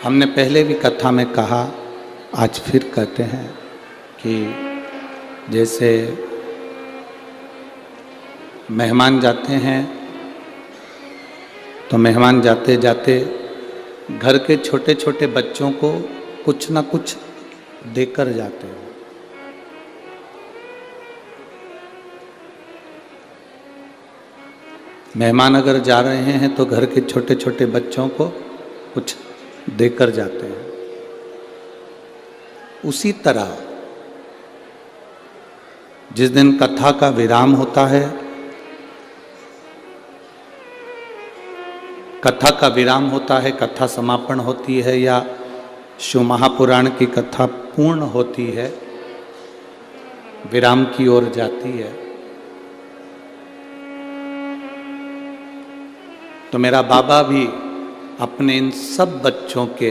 हमने पहले भी कथा में कहा, आज फिर कहते हैं कि जैसे मेहमान जाते हैं तो मेहमान जाते जाते घर के छोटे छोटे बच्चों को कुछ ना कुछ देकर जाते हैं। मेहमान अगर जा रहे हैं तो घर के छोटे छोटे बच्चों को कुछ देकर जाते हैं। उसी तरह जिस दिन कथा का विराम होता है, कथा का विराम होता है, कथा समापन होती है या शिव महापुराण की कथा पूर्ण होती है, विराम की ओर जाती है, तो मेरा बाबा भी अपने इन सब बच्चों के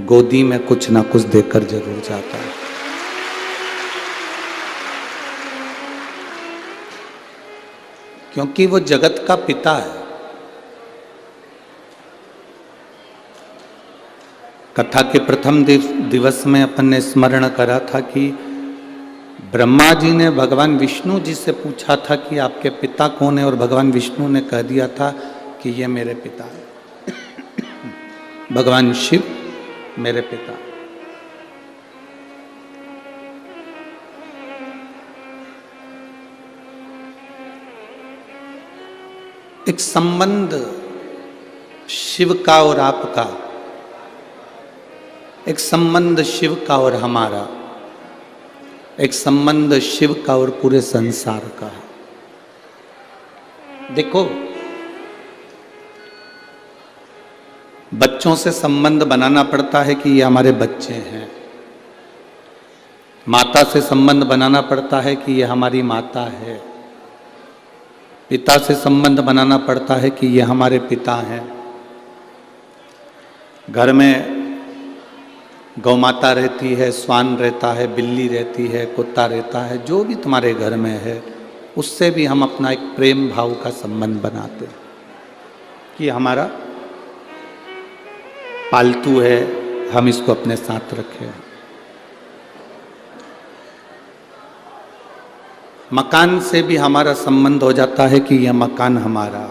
गोदी में कुछ ना कुछ देकर जरूर जाता है। क्योंकि वो जगत का पिता है। कथा के प्रथम दिवस में अपन ने स्मरण करा था कि ब्रह्मा जी ने भगवान विष्णु जी से पूछा था कि आपके पिता कौन है, और भगवान विष्णु ने कह दिया था कि ये मेरे पिता है। भगवान शिव मेरे पिता। एक संबंध शिव का और आपका, एक संबंध शिव का और हमारा, एक संबंध शिव का और पूरे संसार का है। देखो, बच्चों से संबंध बनाना पड़ता है कि ये हमारे बच्चे हैं। माता से संबंध बनाना पड़ता है कि ये हमारी माता है। पिता से संबंध बनाना पड़ता है कि ये हमारे पिता हैं। घर में गौ माता रहती है, श्वान रहता है, बिल्ली रहती है, कुत्ता रहता है, जो भी तुम्हारे घर में है, उससे भी हम अपना एक प्रेम भाव का संबंध बनाते हैं कि हमारा पालतू है, हम इसको अपने साथ रखें। मकान से भी हमारा संबंध हो जाता है कि यह मकान हमारा।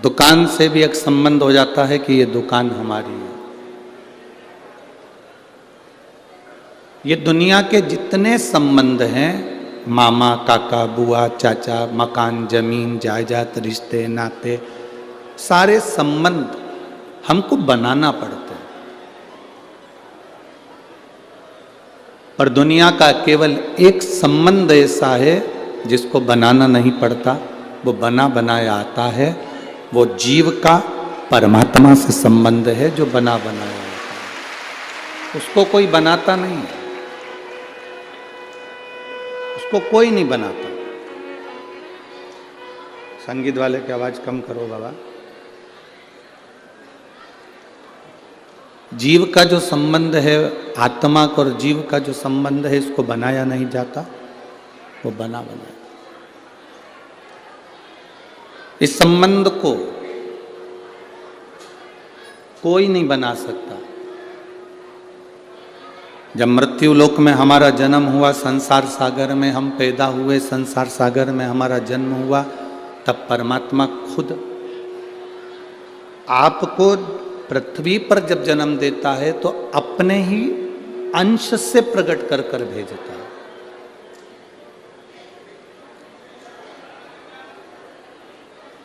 दुकान से भी एक संबंध हो जाता है कि यह दुकान हमारी है। ये दुनिया के जितने संबंध हैं, मामा, काका, बुआ, चाचा, मकान, जमीन, जायदाद, रिश्ते, नाते, सारे संबंध हमको बनाना पड़ता है। पर दुनिया का केवल एक संबंध ऐसा है जिसको बनाना नहीं पड़ता, वो बना बनाया आता है। वो जीव का परमात्मा से संबंध है जो बना बनाया आता है। उसको कोई बनाता नहीं है, उसको कोई नहीं बनाता। संगीत वाले की आवाज कम करो बाबा। जीव का जो संबंध है, आत्मा और जीव का जो संबंध है, इसको बनाया नहीं जाता, वो बना बनाया। इस संबंध को कोई नहीं बना सकता। जब मृत्यु लोक में हमारा जन्म हुआ, संसार सागर में हम पैदा हुए, संसार सागर में हमारा जन्म हुआ, तब परमात्मा खुद आपको पृथ्वी पर जब जन्म देता है तो अपने ही अंश से प्रकट कर कर भेजता है।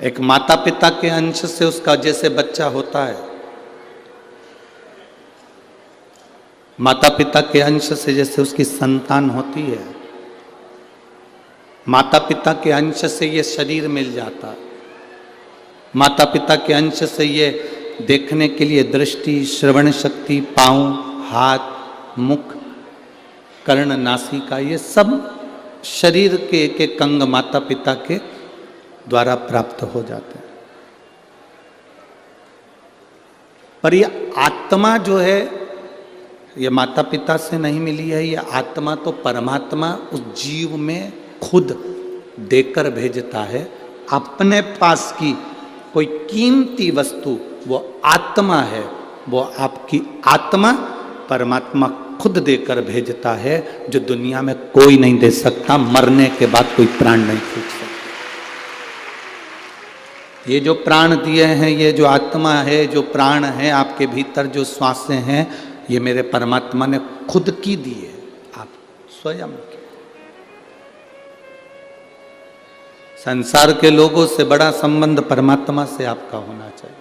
एक माता पिता के अंश से उसका जैसे बच्चा होता है, माता पिता के अंश से जैसे उसकी संतान होती है, माता पिता के अंश से ये शरीर मिल जाता, माता पिता के अंश से ये देखने के लिए दृष्टि, श्रवण शक्ति, पांव, हाथ, मुख, कर्ण, नासिका, ये सब शरीर के एक एक अंग माता पिता के द्वारा प्राप्त हो जाते हैं। पर ये आत्मा जो है, ये माता पिता से नहीं मिली है। ये आत्मा तो परमात्मा उस जीव में खुद देकर भेजता है। अपने पास की कोई कीमती वस्तु, वो आत्मा है। वो आपकी आत्मा परमात्मा खुद देकर भेजता है, जो दुनिया में कोई नहीं दे सकता। मरने के बाद कोई प्राण नहीं फूंक सकता। ये जो प्राण दिए हैं, ये जो आत्मा है, जो प्राण है आपके भीतर, जो श्वासें हैं, ये मेरे परमात्मा ने खुद की दी है, आप स्वयं की। संसार के लोगों से बड़ा संबंध परमात्मा से आपका होना चाहिए।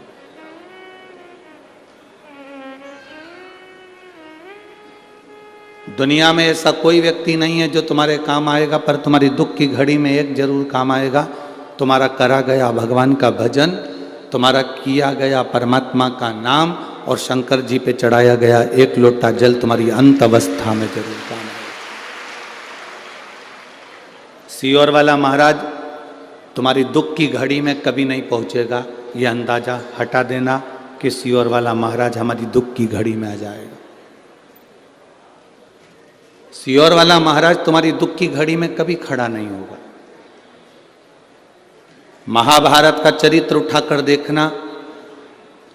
दुनिया में ऐसा कोई व्यक्ति नहीं है जो तुम्हारे काम आएगा, पर तुम्हारी दुख की घड़ी में एक जरूर काम आएगा, तुम्हारा करा गया भगवान का भजन, तुम्हारा किया गया परमात्मा का नाम, और शंकर जी पे चढ़ाया गया एक लोटा जल तुम्हारी अंत अवस्था में जरूर काम आएगा। सियोर वाला महाराज तुम्हारी दुख की घड़ी में कभी नहीं पहुंचेगा, यह अंदाजा हटा देना कि सियोर वाला महाराज हमारी दुख की घड़ी में आ जाएगा। सियोर वाला महाराज तुम्हारी दुख की घड़ी में कभी खड़ा नहीं होगा। महाभारत का चरित्र उठाकर देखना,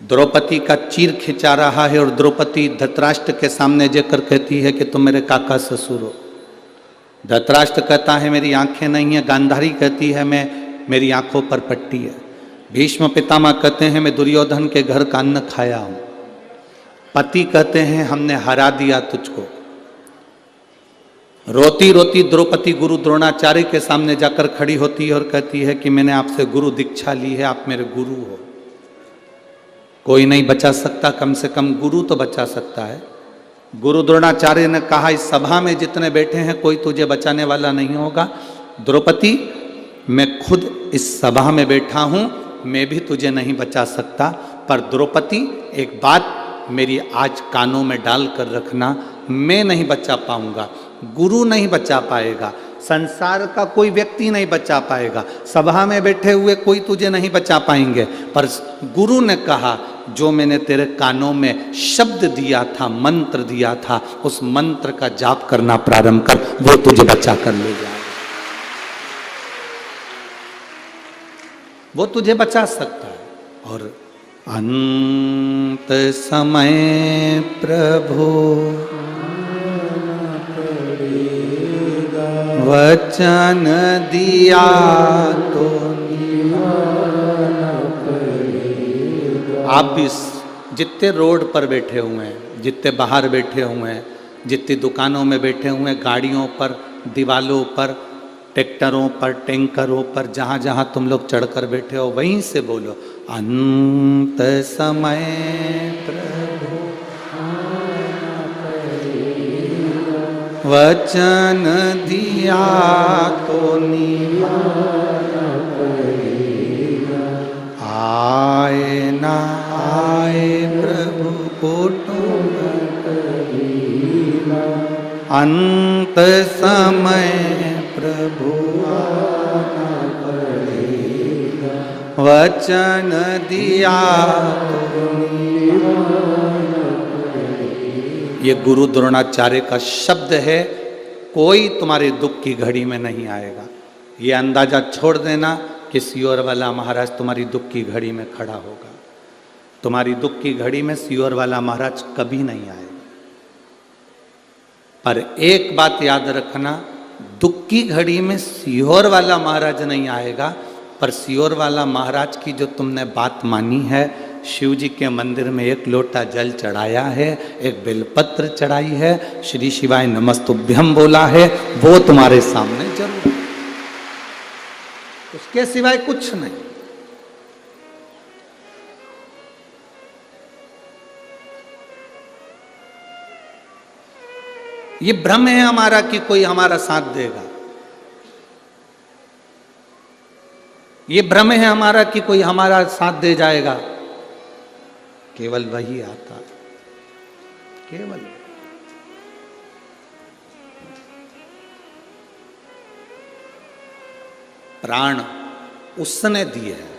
द्रौपदी का चीर खिंचा रहा है और द्रौपदी धृतराष्ट्र के सामने जाकर कहती है कि तुम मेरे काका ससुर हो। धृतराष्ट्र कहता है मेरी आंखें नहीं है। गांधारी कहती है मेरी आंखों पर पट्टी है। भीष्म पितामह कहते हैं मैं दुर्योधन के घर का अन्न खाया हूं। पति कहते हैं हमने हरा दिया तुझको। रोती रोती द्रौपदी गुरु द्रोणाचार्य के सामने जाकर खड़ी होती है और कहती है कि मैंने आपसे गुरु दीक्षा ली है, आप मेरे गुरु हो। कोई नहीं बचा सकता, कम से कम गुरु तो बचा सकता है। गुरु द्रोणाचार्य ने कहा इस सभा में जितने बैठे हैं कोई तुझे बचाने वाला नहीं होगा। द्रौपदी मैं खुद इस सभा में बैठा हूं, मैं भी तुझे नहीं बचा सकता, पर द्रौपदी एक बात मेरी आज कानों में डाल कर रखना, मैं नहीं बचा पाऊंगा, गुरु नहीं बचा पाएगा, संसार का कोई व्यक्ति नहीं बचा पाएगा, सभा में बैठे हुए कोई तुझे नहीं बचा पाएंगे, पर गुरु ने कहा जो मैंने तेरे कानों में शब्द दिया था, मंत्र दिया था, उस मंत्र का जाप करना प्रारंभ कर, वो तुझे बचा कर ले जाए। वो तुझे बचा सकता है। और अंत समय प्रभु वचन दिया तो आप भी जितने रोड पर बैठे हुए हैं, जितने बाहर बैठे हुए हैं, जितनी दुकानों में बैठे हुए हैं, गाड़ियों पर, दीवालों पर, ट्रैक्टरों पर, टैंकरों पर, जहाँ जहाँ तुम लोग चढ़कर बैठे हो वहीं से बोलो अंत समय प्रभु वचन दिया तो निभाना पड़ेगा, आए ना आए प्रभु कुटुंब अंत समय प्रभु आना पड़ेगा, वचन दिया तो निभाना। ये गुरु द्रोणाचार्य का शब्द है, कोई तुम्हारे दुख की घड़ी में नहीं आएगा। ये अंदाजा छोड़ देना कि सियोर वाला महाराज तुम्हारी दुख की घड़ी में खड़ा होगा। तुम्हारी दुख की घड़ी में सियोर वाला महाराज कभी नहीं आएगा। पर एक बात याद रखना, दुख की घड़ी में सियोर वाला महाराज नहीं आएगा, पर सियोर वाला महाराज की जो तुमने बात मानी है, शिव जी के मंदिर में एक लोटा जल चढ़ाया है, एक बेलपत्र चढ़ाई है, श्री शिवाय नमस्तुभ्यम बोला है, वो तुम्हारे सामने जरूर, उसके सिवाय कुछ नहीं। ये भ्रम है हमारा कि कोई हमारा साथ देगा। ये भ्रम है हमारा कि कोई हमारा साथ दे जाएगा। केवल वही आता, केवल प्राण उसने दिए हैं।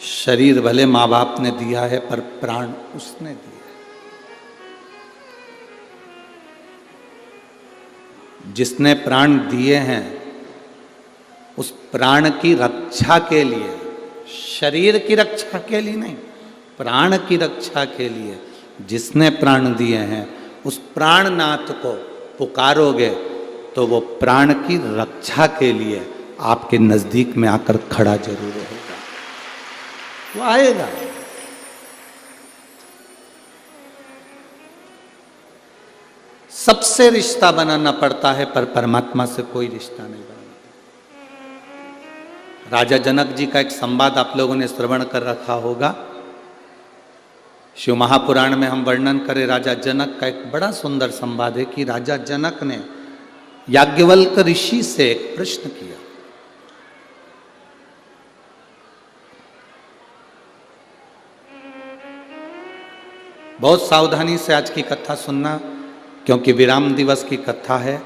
शरीर भले माँ बाप ने दिया है, पर प्राण उसने दिया। जिसने प्राण दिए हैं उस प्राण की रक्षा के लिए, शरीर की रक्षा के लिए नहीं, प्राण की रक्षा के लिए जिसने प्राण दिए हैं उस प्राणनाथ को पुकारोगे तो वो प्राण की रक्षा के लिए आपके नजदीक में आकर खड़ा जरूर होगा, वो आएगा। सबसे रिश्ता बनाना पड़ता है पर परमात्मा से कोई रिश्ता नहीं बनाना। राजा जनक जी का एक संवाद आप लोगों ने श्रवण कर रखा होगा। शिव महापुराण में हम वर्णन करें राजा जनक का एक बड़ा सुंदर संवाद है कि राजा जनक ने याज्ञवल्क ऋषि से एक प्रश्न किया। बहुत सावधानी से आज की कथा सुनना, क्योंकि विराम दिवस की कथा है।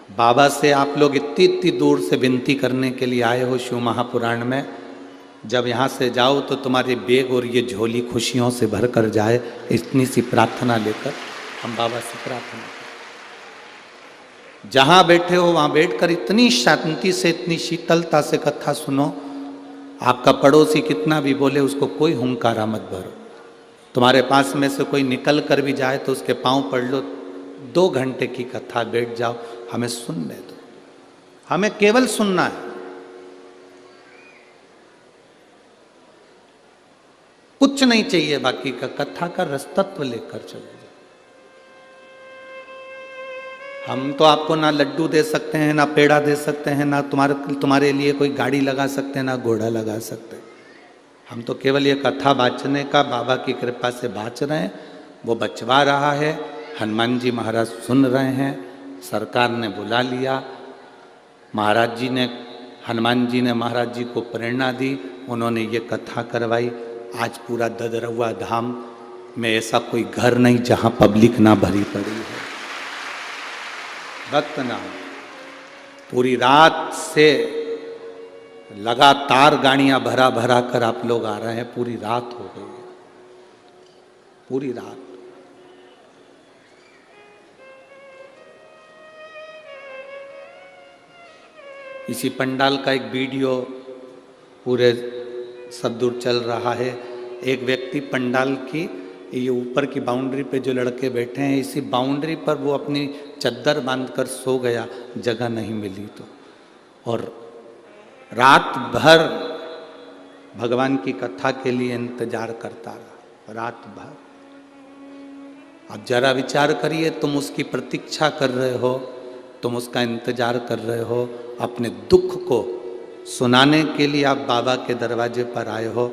बाबा से आप लोग इतनी इतनी दूर से विनती करने के लिए आए हो शिव महापुराण में, जब यहाँ से जाओ तो तुम्हारे बैग और ये झोली खुशियों से भर कर जाए, इतनी सी प्रार्थना लेकर हम बाबा से प्रार्थना करें। जहाँ बैठे हो वहाँ बैठकर इतनी शांति से, इतनी शीतलता से कथा सुनो। आपका पड़ोसी कितना भी बोले उसको कोई हुंकारा मत भरो। तुम्हारे पास में से कोई निकल कर भी जाए तो उसके पांव पड़ लो। 2 घंटे की कथा बैठ जाओ, हमें सुनने दो, हमें केवल सुनना है। कुछ नहीं चाहिए बाकी का, कथा का रसतत्व लेकर चले जाओ। हम तो आपको ना लड्डू दे सकते हैं, ना पेड़ा दे सकते हैं, ना तुम्हारे लिए कोई गाड़ी लगा सकते हैं, ना घोड़ा लगा सकते हैं। हम तो केवल ये कथा बाँचने का बाबा की कृपा से बाँच रहे हैं। वो बचवा रहा है, हनुमान जी महाराज सुन रहे हैं, सरकार ने बुला लिया, महाराज जी ने, हनुमान जी ने महाराज जी को प्रेरणा दी, उन्होंने ये कथा करवाई। आज पूरा ददरवा धाम में ऐसा कोई घर नहीं जहाँ पब्लिक ना भरी पड़ी है, भक्त ना हो। पूरी रात से लगातार गाड़ियां भरा भरा कर आप लोग आ रहे हैं, पूरी रात हो गई है, पूरी रात। इसी पंडाल का एक वीडियो पूरे सब दूर चल रहा है। एक व्यक्ति पंडाल की ये ऊपर की बाउंड्री पे जो लड़के बैठे हैं, इसी बाउंड्री पर वो अपनी चद्दर बांधकर सो गया, जगह नहीं मिली तो, और रात भर भगवान की कथा के लिए इंतजार करता रहा, रात भर। अब जरा विचार करिए, तुम उसकी प्रतीक्षा कर रहे हो, तुम उसका इंतजार कर रहे हो, अपने दुख को सुनाने के लिए आप बाबा के दरवाजे पर आए हो,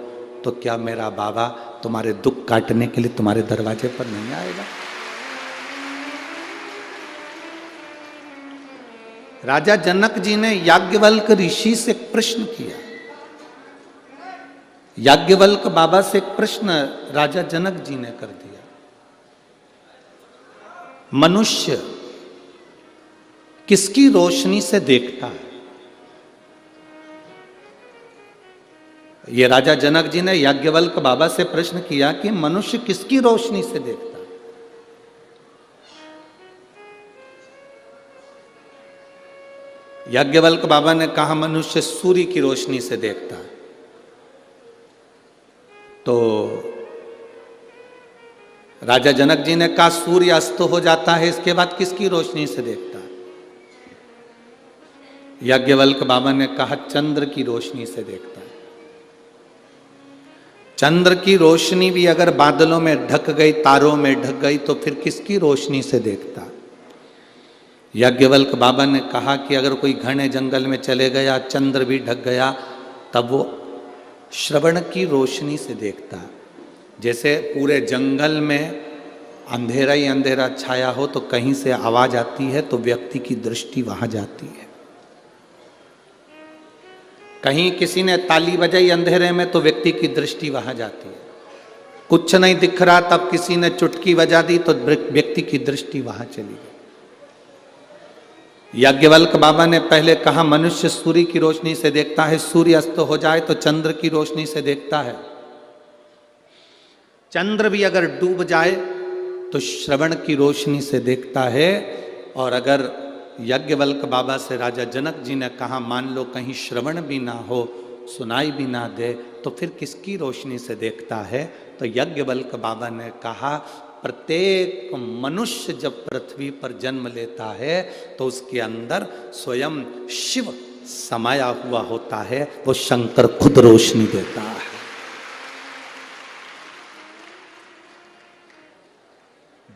तो क्या मेरा बाबा तुम्हारे दुख काटने के लिए तुम्हारे दरवाजे पर नहीं आएगा? राजा जनक जी ने याज्ञवल्क ऋषि से प्रश्न किया। याज्ञवल्क बाबा से एक प्रश्न राजा जनक जी ने कर दिया। मनुष्य किसकी रोशनी से देखता है? ये राजा जनक जी ने याज्ञवल्क बाबा से प्रश्न किया कि मनुष्य किसकी रोशनी से देखता है? याज्ञवल्क बाबा ने कहा मनुष्य सूर्य की रोशनी से देखता है। तो राजा जनक जी ने कहा सूर्य अस्त हो जाता है, इसके बाद किसकी रोशनी से देखता है? याज्ञवल्क बाबा ने कहा चंद्र की रोशनी से देखता है। चंद्र की रोशनी भी अगर बादलों में ढक गई, तारों में ढक गई, तो फिर किसकी रोशनी से देखता? याज्ञवल्क बाबा ने कहा कि अगर कोई घने जंगल में चले गया, चंद्र भी ढक गया, तब वो श्रवण की रोशनी से देखता। जैसे पूरे जंगल में अंधेरा ही अंधेरा छाया हो, तो कहीं से आवाज आती है तो व्यक्ति की दृष्टि वहां जाती है। कहीं किसी ने ताली बजाई अंधेरे में, तो व्यक्ति की दृष्टि वहां जाती है। कुछ नहीं दिख रहा, तब किसी ने चुटकी बजा दी तो व्यक्ति की दृष्टि वहां चली गई। याज्ञवल्क बाबा ने पहले कहा मनुष्य सूर्य की रोशनी से देखता है, सूर्य अस्त हो जाए तो चंद्र की रोशनी से देखता है। चंद्र भी अगर डूब जाए तो श्रवण की रोशनी से देखता है। और अगर यज्ञवल्क बाबा से राजा जनक जी ने कहा, मान लो कहीं श्रवण भी ना हो, सुनाई भी ना दे, तो फिर किसकी रोशनी से देखता है? तो यज्ञवल्क बाबा ने कहा, प्रत्येक मनुष्य जब पृथ्वी पर जन्म लेता है तो उसके अंदर स्वयं शिव समाया हुआ होता है, वो शंकर खुद रोशनी देता है।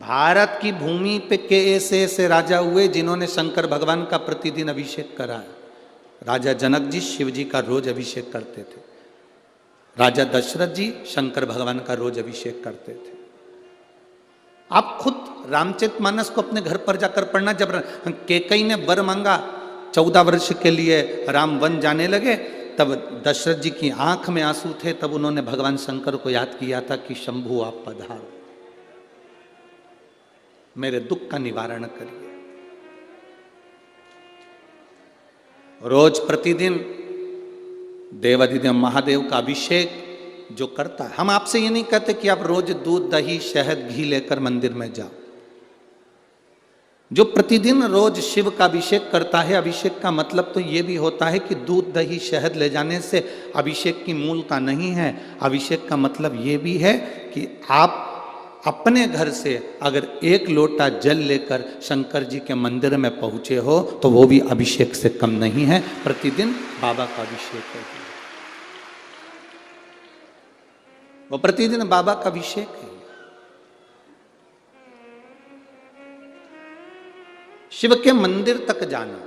भारत की भूमि पे के ऐसे राजा हुए जिन्होंने शंकर भगवान का प्रतिदिन अभिषेक करा है। राजा जनक जी शिव जी का रोज अभिषेक करते थे। राजा दशरथ जी शंकर भगवान का रोज अभिषेक करते थे। आप खुद रामचरितमानस को अपने घर पर जाकर पढ़ना। जब कैकेयी ने वर मांगा 14 वर्ष के लिए राम वन जाने लगे, तब दशरथ जी की आंख में आंसू थे। तब उन्होंने भगवान शंकर को याद किया था कि शंभु आप पधारो, मेरे दुख का निवारण करिए। रोज प्रतिदिन देवाधिदेव महादेव का अभिषेक जो करता है, हम आपसे ये नहीं कहते कि आप रोज दूध दही शहद घी लेकर मंदिर में जाओ। जो प्रतिदिन रोज शिव का अभिषेक करता है, अभिषेक का मतलब तो ये भी होता है कि दूध दही शहद ले जाने से अभिषेक की मूलता नहीं है। अभिषेक का मतलब ये भी है कि आप अपने घर से अगर 1 लोटा जल लेकर शंकर जी के मंदिर में पहुंचे हो तो वो भी अभिषेक से कम नहीं है। प्रतिदिन बाबा का अभिषेक है, वो प्रतिदिन बाबा का अभिषेक है। शिव के मंदिर तक जाना,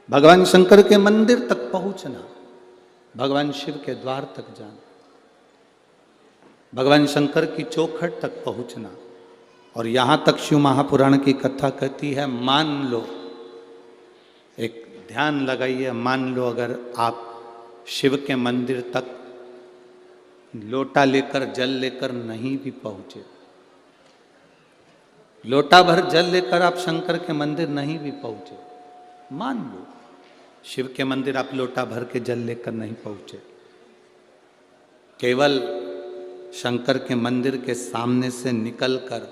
भगवान शंकर के मंदिर तक पहुंचना, भगवान शिव के द्वार तक जाना, भगवान शंकर की चौखट तक पहुंचना। और यहां तक शिव महापुराण की कथा कहती है, मान लो, एक ध्यान लगाइए, मान लो अगर आप शिव के मंदिर तक लोटा लेकर जल लेकर नहीं भी पहुंचे, लोटा भर जल लेकर आप शंकर के मंदिर नहीं भी पहुंचे, मान लो शिव के मंदिर आप लोटा भर के जल लेकर नहीं पहुंचे, केवल शंकर के मंदिर के सामने से निकलकर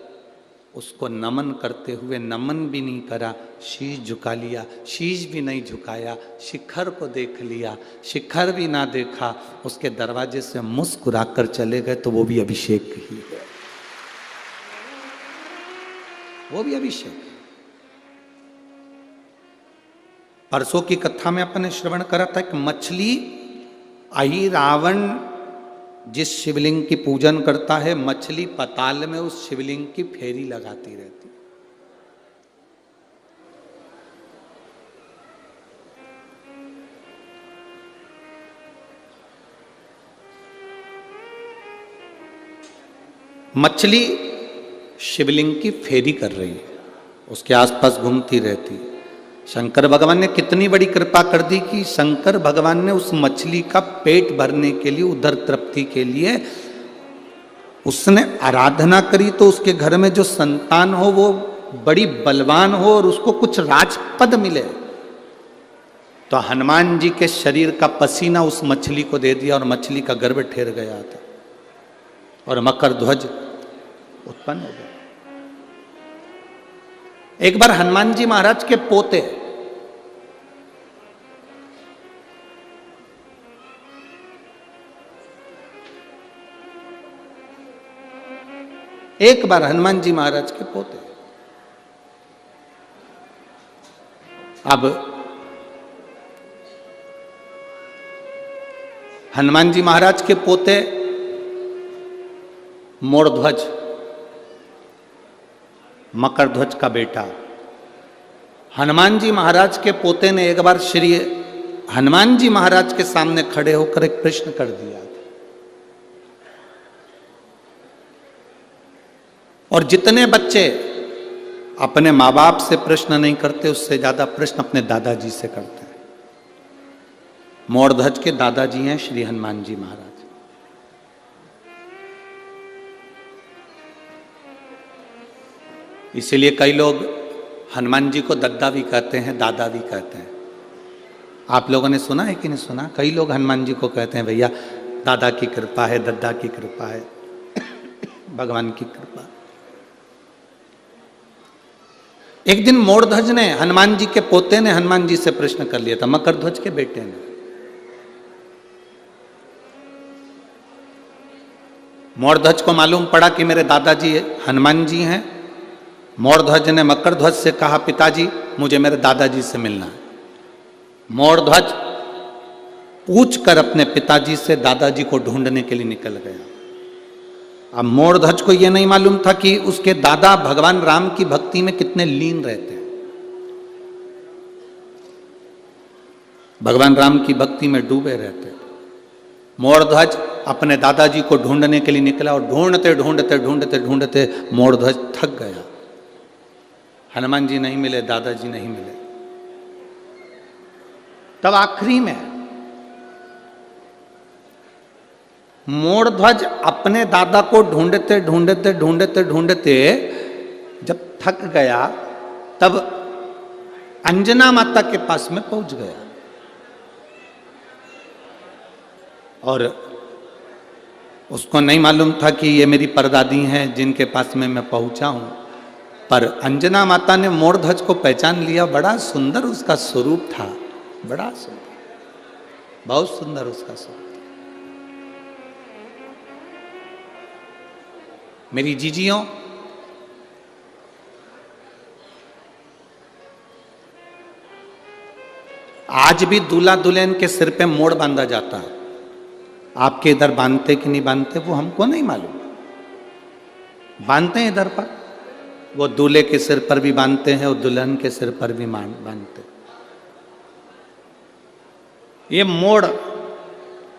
उसको नमन करते हुए, नमन भी नहीं करा, शीश झुका लिया, शीश भी नहीं झुकाया, शिखर को देख लिया, शिखर भी ना देखा, उसके दरवाजे से मुस्कुराकर चले गए, तो वो भी अभिषेक ही है, वो भी अभिषेक है। परसों की कथा में अपन ने श्रवण करा था कि मछली आई, रावण जिस शिवलिंग की पूजन करता है, मछली पताल में उस शिवलिंग की फेरी लगाती रहती। मछली शिवलिंग की फेरी कर रही है, उसके आसपास घूमती रहती है। शंकर भगवान ने कितनी बड़ी कृपा कर दी कि शंकर भगवान ने उस मछली का पेट भरने के लिए, उदर तृप्ति के लिए उसने आराधना करी, तो उसके घर में जो संतान हो वो बड़ी बलवान हो और उसको कुछ राजपद मिले। तो हनुमान जी के शरीर का पसीना उस मछली को दे दिया और मछली का गर्भ ठहर गया था और मकर ध्वज उत्पन्न हो गया। एक बार हनुमान जी महाराज के पोते हनुमान जी महाराज के पोते, अब हनुमान जी महाराज के पोते मोरध्वज, मकर ध्वज का बेटा, हनुमान जी महाराज के पोते ने एक बार श्री हनुमान जी महाराज के सामने खड़े होकर एक प्रश्न कर दिया। और जितने बच्चे अपने माँ बाप से प्रश्न नहीं करते, उससे ज्यादा प्रश्न अपने दादाजी से करते हैं। मोरध्वज के दादाजी हैं श्री हनुमान जी महाराज। इसीलिए कई लोग हनुमान जी को दद्दा भी कहते हैं, दादा भी कहते हैं। आप लोगों ने सुना है कि नहीं सुना? कई लोग हनुमान जी को कहते हैं भैया दादा की कृपा है, दद्दा की कृपा है, भगवान की कृपा। एक दिन मोरध्वज ने, हनुमान जी के पोते ने हनुमान जी से प्रश्न कर लिया था, मकरध्वज के बेटे ने। मोरध्वज को मालूम पड़ा कि मेरे दादाजी हनुमान जी हैं। मोरध्वज ने मकरध्वज से कहा, पिताजी मुझे मेरे दादाजी से मिलना है। मोरध्वज पूछकर अपने पिताजी से दादाजी को ढूंढने के लिए निकल गया। अब मोरध्वज को यह नहीं मालूम था कि उसके दादा भगवान राम की भक्ति में कितने लीन रहते हैं, भगवान राम की भक्ति में डूबे रहते हैं। मोरध्वज अपने दादाजी को ढूंढने के लिए निकला और ढूंढते ढूंढते ढूंढते ढूंढते मोरध्वज थक गया। हनुमान जी नहीं मिले, दादाजी नहीं मिले। तब आखिरी में मोरध्वज अपने दादा को ढूंढते ढूंढते ढूंढते ढूंढते जब थक गया, तब अंजना माता के पास में पहुंच गया और उसको नहीं मालूम था कि ये मेरी परदादी हैं जिनके पास में मैं पहुंचा हूं। पर अंजना माता ने मोरध्वज को पहचान लिया। बड़ा सुंदर उसका स्वरूप था, बड़ा सुंदर, बहुत सुंदर उसका स्वरूप। मेरी जीजियों, आज भी दूल्हा दुल्हन के सिर पे मोड़ बांधा जाता है। आपके इधर बांधते कि नहीं बांधते वो हमको नहीं मालूम, बांधते हैं इधर पर। वो दूल्हे के सिर पर भी बांधते हैं और दुल्हन के सिर पर भी बांधते हैं। ये मोड़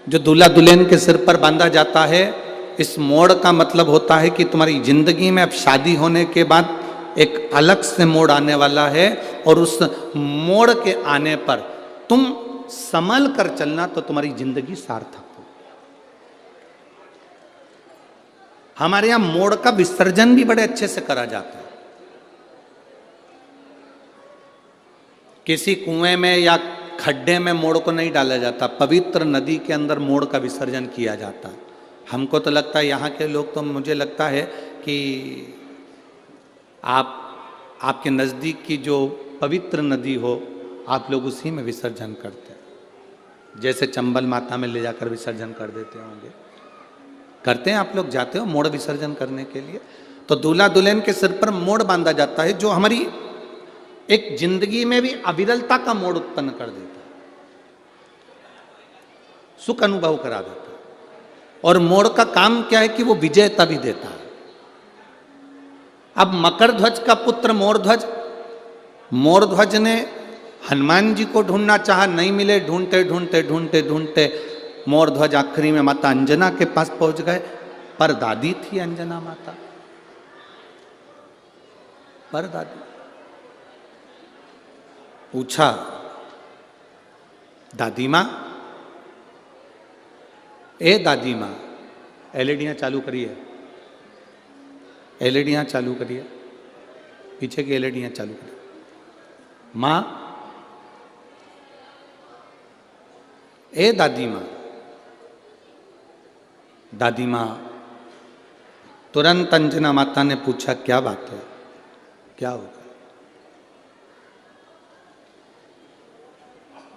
जो दूल्हा दुल्हन के सिर पर बांधा जाता है, इस मोड़ का मतलब होता है कि तुम्हारी जिंदगी में अब शादी होने के बाद एक अलग से मोड़ आने वाला है और उस मोड़ के आने पर तुम संभल कर चलना तो तुम्हारी जिंदगी सार्थक हो। हमारे यहां मोड़ का विसर्जन भी बड़े अच्छे से करा जाता है। किसी कुएं में या खड्डे में मोड़ को नहीं डाला जाता, पवित्र नदी के अंदर मोड़ का विसर्जन किया जाता है। हमको तो लगता है यहाँ के लोग, तो मुझे लगता है कि आपके नज़दीक की जो पवित्र नदी हो, आप लोग उसी में विसर्जन करते हैं। जैसे चंबल माता में ले जाकर विसर्जन कर देते होंगे, करते हैं आप लोग, जाते हो मोड़ विसर्जन करने के लिए। तो दूल्हा दुल्हन के सिर पर मोड़ बांधा जाता है, जो हमारी एक जिंदगी में भी अविरलता का मोड़ उत्पन्न कर देता है, सुख अनुभव करा देता है। और मोड़ का काम क्या है कि वो विजयता भी देता है। अब मकरध्वज का पुत्र मोरध्वज, मोरध्वज ने हनुमान जी को ढूंढना चाहा, नहीं मिले। ढूंढते ढूंढते ढूंढते ढूंढते मोरध्वज आखिरी में माता अंजना के पास पहुंच गए। पर दादी थी अंजना माता, पर दादी। पूछा, दादी मां, ए दादी मां, एलईडियां चालू करिए, एलईडियां चालू करिए, पीछे की एलईडियां चालू करिए। मां, ए दादी मां। दादी मां तुरंत अंजना माता ने पूछा, क्या बात है, क्या होगा?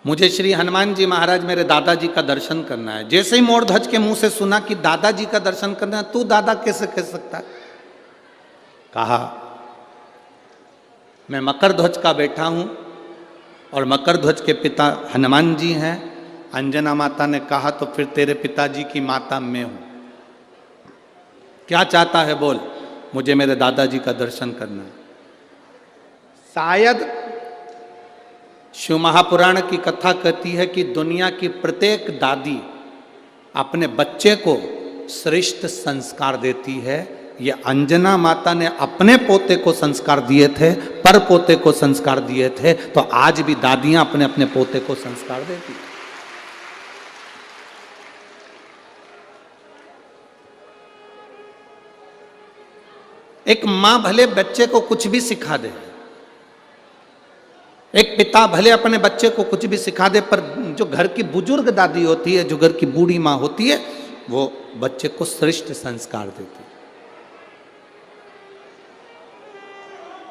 मुझे श्री हनुमान जी महाराज मेरे दादाजी का दर्शन करना है। जैसे ही मोरध्वज के मुंह से सुना कि दादाजी का दर्शन करना है, तू दादा कैसे कह सकता है? कहा, मैं मकरध्वज का बेटा हूं और मकरध्वज के पिता हनुमान जी हैं। अंजना माता ने कहा, तो फिर तेरे पिताजी की माता मैं हूं, क्या चाहता है बोल? मुझे मेरे दादाजी का दर्शन करना है। शायद शिव महापुराण की कथा कहती है कि दुनिया की प्रत्येक दादी अपने बच्चे को श्रेष्ठ संस्कार देती है। ये अंजना माता ने अपने पोते को संस्कार दिए थे, पर पोते को संस्कार दिए थे, तो आज भी दादियां अपने अपने पोते को संस्कार देती है। एक मां भले बच्चे को कुछ भी सिखा दे, एक पिता भले अपने बच्चे को कुछ भी सिखा दे, पर जो घर की बुजुर्ग दादी होती है, जो घर की बूढ़ी मां होती है, वो बच्चे को श्रेष्ठ संस्कार देती है।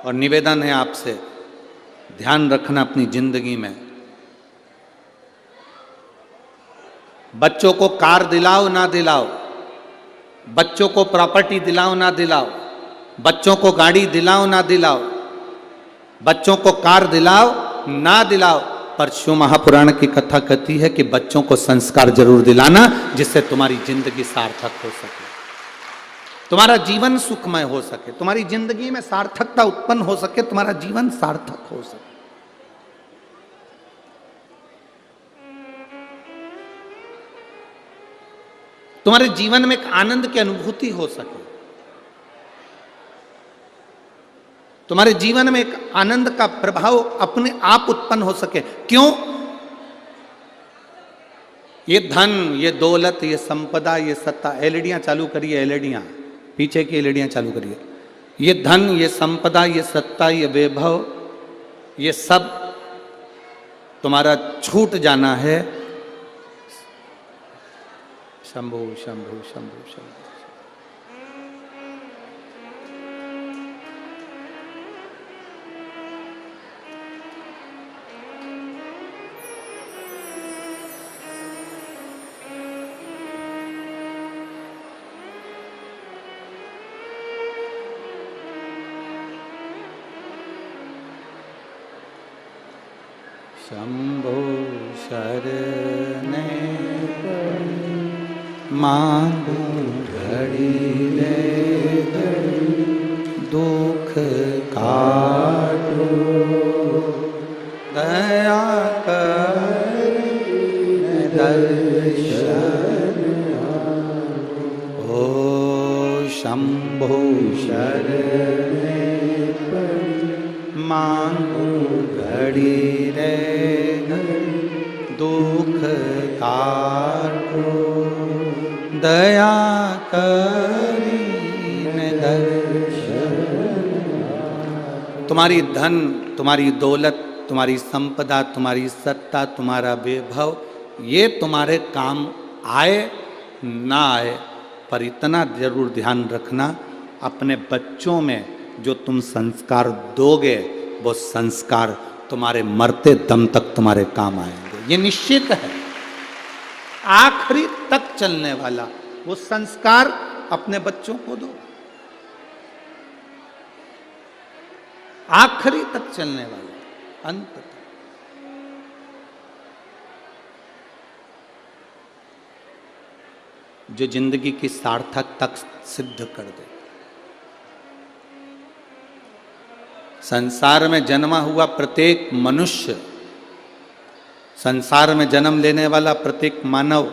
और निवेदन है आपसे, ध्यान रखना अपनी जिंदगी में, बच्चों को कार दिलाओ ना दिलाओ, बच्चों को प्रॉपर्टी दिलाओ ना दिलाओ, बच्चों को गाड़ी दिलाओ ना दिलाओ, बच्चों को कार दिलाओ ना दिलाओ, पर शिव महापुराण की कथा कहती है कि बच्चों को संस्कार जरूर दिलाना, जिससे तुम्हारी जिंदगी सार्थक हो सके, तुम्हारा जीवन सुखमय हो सके, तुम्हारी जिंदगी में सार्थकता उत्पन्न हो सके, तुम्हारा जीवन सार्थक हो सके। तुम्हारे जीवन में एक आनंद की अनुभूति हो सके, तुम्हारे जीवन में एक आनंद का प्रभाव अपने आप उत्पन्न हो सके। क्यों? ये धन, ये दौलत, ये संपदा, ये सत्ता, एलईडियां चालू करिए, एलईडियां पीछे की एलईडियां चालू करिए। ये धन, ये संपदा, ये सत्ता, ये वैभव, ये सब तुम्हारा छूट जाना है। शंभु शंभु शंभु शंभु। शंभो शरणे मांगू घड़ी रे घड़ी, दुख काटो दया कर दर्शन। ओ शंभो शरणे मांगू घड़ी रे घड़ी, दुख काटो दया करीने दर्शन। तुम्हारी धन, तुम्हारी दौलत, तुम्हारी संपदा, तुम्हारी सत्ता, तुम्हारा वैभव, ये तुम्हारे काम आए ना आए, पर इतना जरूर ध्यान रखना, अपने बच्चों में जो तुम संस्कार दोगे, वो संस्कार तुम्हारे मरते दम तक तुम्हारे काम आएंगे। ये निश्चित है, आखिरी तक चलने वाला वो संस्कार अपने बच्चों को दो, आखिरी तक चलने वाला, अंत तक। जो जिंदगी की सार्थकता सिद्ध कर दे। संसार में जन्मा हुआ प्रत्येक मनुष्य, संसार में जन्म लेने वाला प्रत्येक मानव,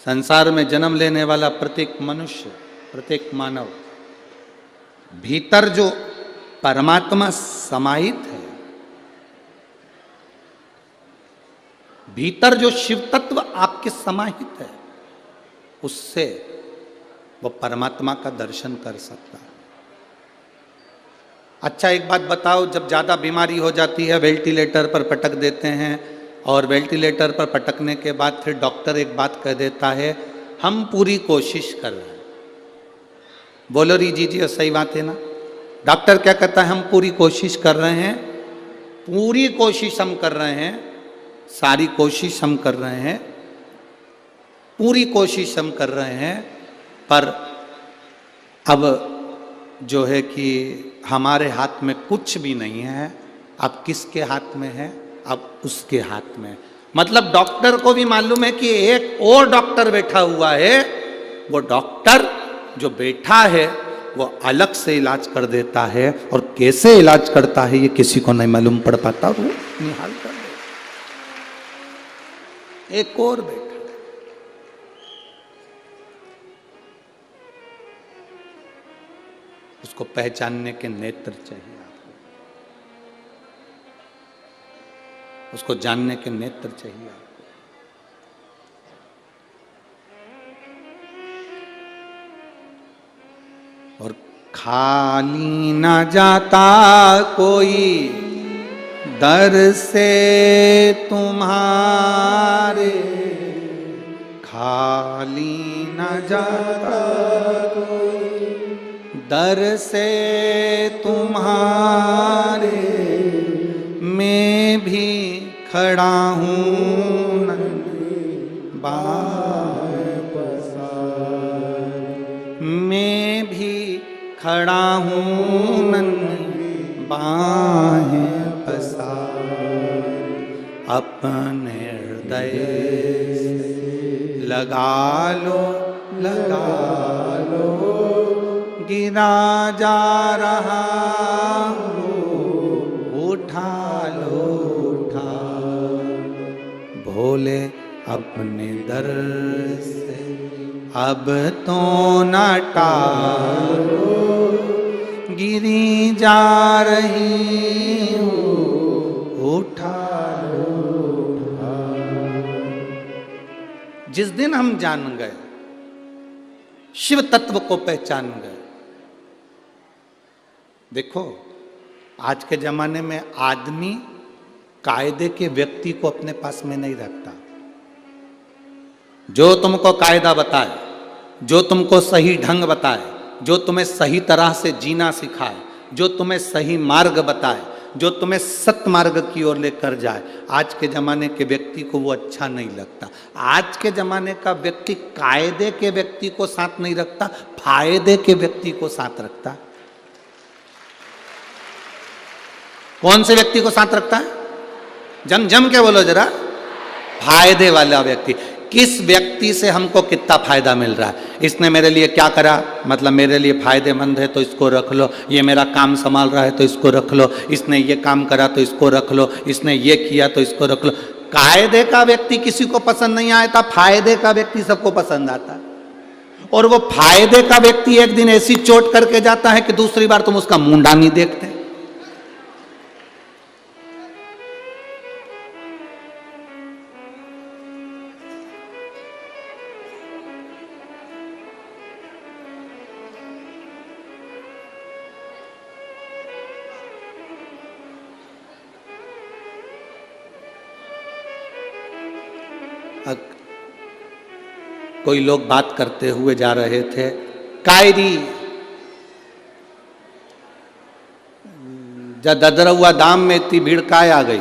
संसार में जन्म लेने वाला प्रत्येक मनुष्य, प्रत्येक मानव, भीतर जो परमात्मा समाहित है, भीतर जो शिव तत्व आपके समाहित है, उससे वो परमात्मा का दर्शन कर सकता है। अच्छा एक बात बताओ, जब ज़्यादा बीमारी हो जाती है वेंटिलेटर पर पटक देते हैं, और वेंटिलेटर पर पटकने के बाद फिर डॉक्टर एक बात कह देता है, हम पूरी कोशिश कर रहे हैं। बोलो री जी, सही बात है ना? डॉक्टर क्या कहता है? हम पूरी कोशिश कर रहे हैं, पूरी कोशिश हम कर रहे हैं, सारी कोशिश हम कर रहे हैं, पूरी कोशिश हम कर रहे हैं, पर अब जो है कि हमारे हाथ में कुछ भी नहीं है। अब किसके हाथ में है? अब उसके हाथ में। मतलब डॉक्टर को भी मालूम है कि एक और डॉक्टर बैठा हुआ है, वो डॉक्टर जो बैठा है वो अलग से इलाज कर देता है, और कैसे इलाज करता है ये किसी को नहीं मालूम पड़ पाता, वो निहाल कर देता। एक और बैठा, उसको पहचानने के नेत्र चाहिए आपको, उसको जानने के नेत्र चाहिए आपको। और खाली न जाता कोई दर से तुम्हारे, खाली न जाता कोई दर से तुम्हारे मैं भी खड़ा हूँ बाहें पसार, मैं भी खड़ा हूँ बाहें पसार, अपने हृदय से लगा लो गिरा जा रहा उठा लो भोले अपने दर से अब तो न टालो, गिरी जा रही उठा लो। जिस दिन हम जान गए, शिव तत्व को पहचान गए। देखो आज के जमाने में आदमी कायदे के व्यक्ति को अपने पास में नहीं रखता। जो तुमको कायदा बताए, जो तुमको सही ढंग बताए, जो तुम्हें सही तरह से जीना सिखाए, जो तुम्हें सही मार्ग बताए, जो तुम्हें सत्य मार्ग की ओर लेकर जाए, आज के जमाने के व्यक्ति को वो अच्छा नहीं लगता। आज के जमाने का व्यक्ति कायदे के व्यक्ति को साथ नहीं रखता, फायदे के व्यक्ति को साथ रखता। कौन से व्यक्ति को साथ रखता है? जम के बोलो जरा। फायदे वाला व्यक्ति। किस व्यक्ति से हमको कितना फायदा मिल रहा है? इसने मेरे लिए क्या करा, मतलब मेरे लिए फायदेमंद है तो इसको रख लो। ये मेरा काम संभाल रहा है तो इसको रख लो। इसने ये काम करा तो इसको रख लो। इसने ये किया तो इसको रख लो। कायदे का व्यक्ति किसी को पसंद नहीं आता, फायदे का व्यक्ति सबको पसंद आता। और वो फायदे का व्यक्ति एक दिन ऐसी चोट करके जाता है कि दूसरी बार तुम उसका मुंडा नहीं देखते। कोई लोग बात करते हुए जा रहे थे, कायरी जब ददरहुआ दाम में इतनी भीड़ काय आ गई।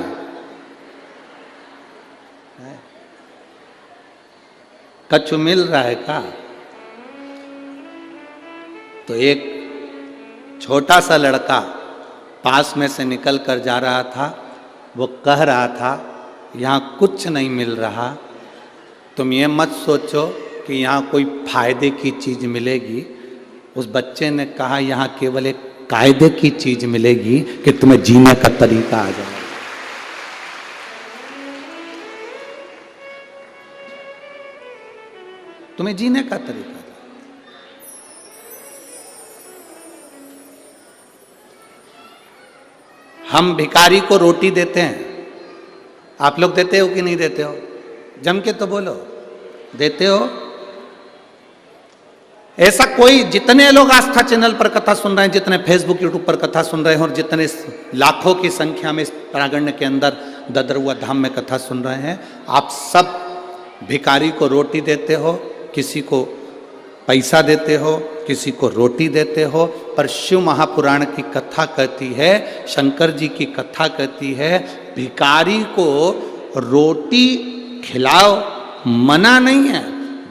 कछु मिल रहा है का? तो एक छोटा सा लड़का पास में से निकल कर जा रहा था। वो कह रहा था यहाँ कुछ नहीं मिल रहा। तुम ये मत सोचो कि यहाँ कोई फायदे की चीज मिलेगी। उस बच्चे ने कहा यहाँ केवल एक कायदे की चीज मिलेगी कि तुम्हें जीने का तरीका आ जाए। तुम्हें जीने का तरीका। हम भिखारी को रोटी देते हैं, आप लोग देते हो कि नहीं देते हो? जम के तो बोलो, देते हो? ऐसा कोई, जितने लोग आस्था चैनल पर कथा सुन रहे हैं, जितने फेसबुक यूट्यूब पर कथा सुन रहे हैं और जितने लाखों की संख्या में इस प्रांगण के अंदर ददरहुआ धाम में कथा सुन रहे हैं, आप सब भिखारी को रोटी देते हो, किसी को पैसा देते हो, किसी को रोटी देते हो। पर शिव महापुराण की कथा कहती है, शंकर जी की कथा कहती है, भिखारी को रोटी खिलाओ, मना नहीं है।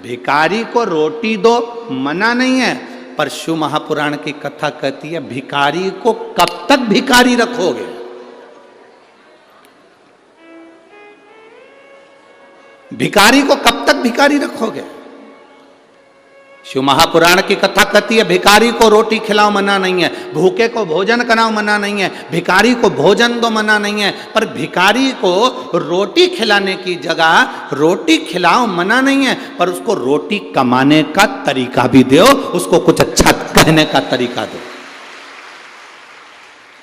भिखारी को रोटी दो, मना नहीं है। पर शिव महापुराण की कथा कहती है, भिखारी को कब तक भिखारी रखोगे? भिखारी को कब तक भिखारी रखोगे? शिव महापुराण की कथा कहती है, भिखारी को रोटी खिलाओ, मना नहीं है। भूखे को भोजन कराओ, मना नहीं है। भिखारी को भोजन दो, मना नहीं है। पर भिखारी को रोटी खिलाने की जगह रोटी खिलाओ, मना नहीं है। पर उसको रोटी कमाने का तरीका भी दो, उसको कुछ अच्छा कहने का तरीका दो।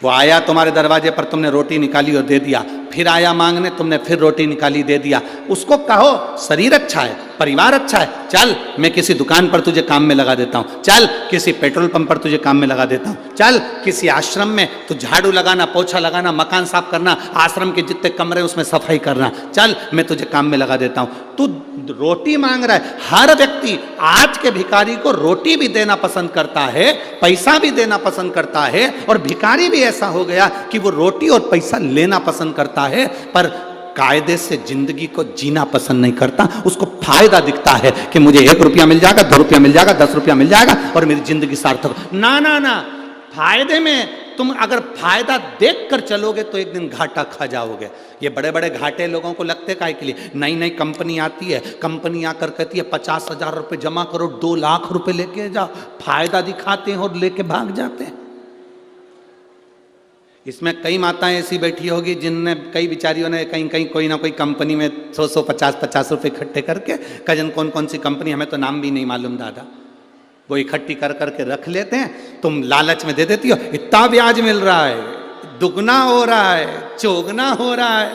वो आया तुम्हारे दरवाजे पर, तुमने रोटी निकाली और दे दिया। फिर आया मांगने, तुमने फिर रोटी निकाली दे दिया। उसको कहो शरीर अच्छा है, परिवार अच्छा है, चल मैं किसी दुकान पर तुझे काम में लगा देता हूं, चल किसी पेट्रोल पंप पर तुझे काम में लगा देता हूं, चल किसी आश्रम में तू झाड़ू लगाना, पोछा लगाना, मकान साफ करना, आश्रम के जितने कमरे उसमें सफाई करना, चल मैं तुझे काम में लगा देता हूं। तू रोटी मांग रहा है। हर व्यक्ति आज के भिखारी को रोटी भी देना पसंद करता है, पैसा भी देना पसंद करता है, और भिखारी भी ऐसा हो गया कि वो रोटी और पैसा लेना पसंद करता है, पर कायदे से जिंदगी को जीना पसंद नहीं करता। उसको फायदा दिखता है कि मुझे 1 रुपया मिल जाएगा, 2 रुपया मिल जाएगा, 10 रुपया मिल जाएगा और मेरी जिंदगी सार्थक। ना ना ना, फायदे में तुम अगर फायदा देखकर चलोगे तो एक दिन घाटा खा जाओगे। ये बड़े बड़े घाटे लोगों को लगते काहे के लिए? नई नई कंपनी आती है, कंपनी आकर कहती है 50,000 रुपये जमा करो, 2 लाख रुपए लेके जाओ, फायदा दिखाते हैं और लेके भाग जाते हैं। इसमें कई माताएं ऐसी बैठी होगी जिनने, कई बिचारियों ने कहीं कहीं कोई ना कोई कंपनी में 100 50 रुपए इकट्ठे करके, कजन कौन कौन सी कंपनी, हमें तो नाम भी नहीं मालूम दादा, वो इकट्ठी कर करके रख लेते हैं। तुम लालच में दे देती हो, इतना ब्याज मिल रहा है, दुगना हो रहा है, चौगुना हो रहा है,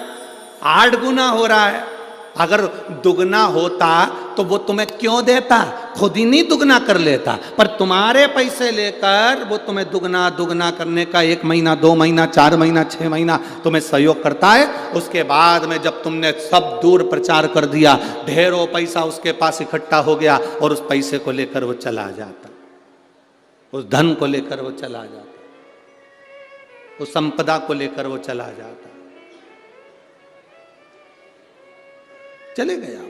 8 गुना हो रहा है। अगर दुगना होता तो वो तुम्हें क्यों देता? खुद ही नहीं दुगना कर लेता, पर तुम्हारे पैसे लेकर वो तुम्हें दुगना दुगना करने का 1 महीना, 2 महीना, 4 महीना, 6 महीना तुम्हें सहयोग करता है। उसके बाद में जब तुमने सब दूर प्रचार कर दिया, ढेरों पैसा उसके पास इकट्ठा हो गया और उस पैसे को लेकर वो चला जाता, उस धन को लेकर वो चला जाता, उस संपदा को लेकर वो चला जाता, चले गया।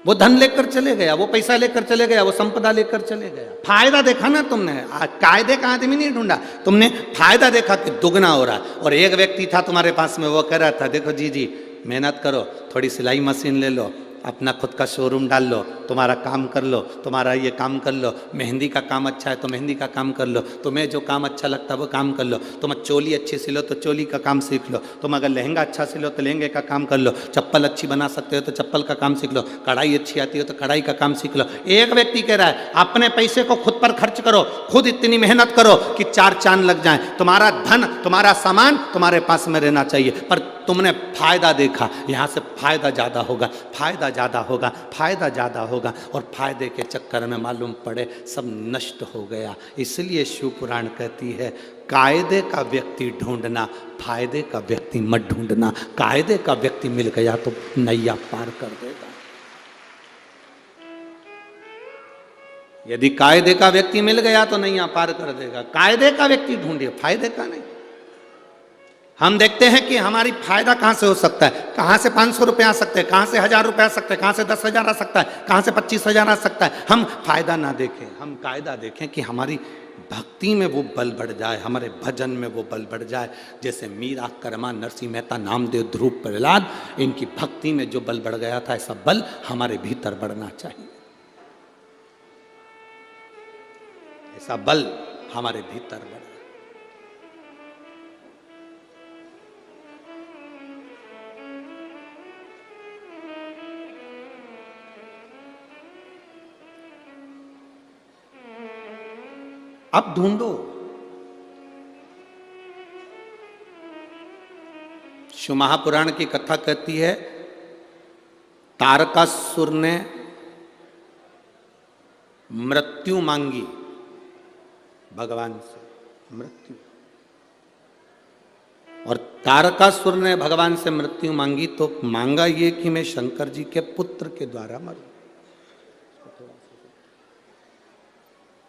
वो धन लेकर चले गया, वो पैसा लेकर चले गया, वो संपदा लेकर चले गया। फायदा देखा ना तुमने, कायदे का आदमी नहीं ढूंढा, तुमने फायदा देखा कि दुगना हो रहा है। और एक व्यक्ति था तुम्हारे पास में, वो कह रहा था देखो जी मेहनत करो, थोड़ी सिलाई मशीन ले लो, अपना खुद का शोरूम डाल लो, तुम्हारा काम कर लो, तुम्हारा ये काम कर लो, मेहंदी का काम अच्छा है तो मेहंदी का काम कर लो, तुम्हें जो काम अच्छा लगता है वो काम कर लो, तुम चोली अच्छी सिलो तो चोली का काम सीख लो, तुम अगर लहंगा अच्छा सिलो तो लहंगे का काम कर लो, चप्पल अच्छी बना सकते हो तो चप्पल का काम सीख लो, कढ़ाई अच्छी आती हो तो कढ़ाई का काम सीख लो। एक व्यक्ति कह रहा है अपने पैसे को खुद पर खर्च करो, खुद इतनी मेहनत करो कि 4 चांद लग जाए, तुम्हारा धन, तुम्हारा सामान तुम्हारे पास में रहना चाहिए, पर तुमने फायदा देखा, यहाँ से फायदा ज़्यादा होगा, फायदा ज़्यादा होगा, फायदा ज़्यादा होगा, और फायदे के चक्कर में मालूम पड़े सब नष्ट हो गया। इसलिए शिव पुराण कहती है कायदे का व्यक्ति ढूंढना, फायदे का व्यक्ति मत ढूंढना। कायदे का व्यक्ति मिल गया तो नैया पार कर देगा। यदि कायदे का व्यक्ति मिल गया तो नैया पार कर देगा। कायदे का व्यक्ति ढूंढिए, फायदे का नहीं। हम देखते हैं कि हमारी फायदा कहां से हो सकता है, कहां से 500 रुपये आ सकते हैं, कहां से 1000 रुपये आ सकते हैं, कहां से 10,000 आ सकता है, कहां से 25,000 आ सकता है। हम फायदा ना देखें, हम कायदा देखें कि हमारी भक्ति में वो बल बढ़ जाए, हमारे भजन में वो बल बढ़ जाए। जैसे मीरा, कर्मा, नरसिंह मेहता, नामदेव, ध्रुव, प्रहलाद, इनकी भक्ति में जो बल बढ़ गया था, ऐसा बल हमारे भीतर बढ़ना चाहिए। ऐसा बल हमारे भीतर बढ़े। अब ढूंढो। शिव महापुराण की कथा कहती है तारकासुर ने मृत्यु मांगी भगवान से, मृत्यु, और तारकासुर ने भगवान से मृत्यु मांगी तो मांगा ये कि मैं शंकर जी के पुत्र के द्वारा मरूं।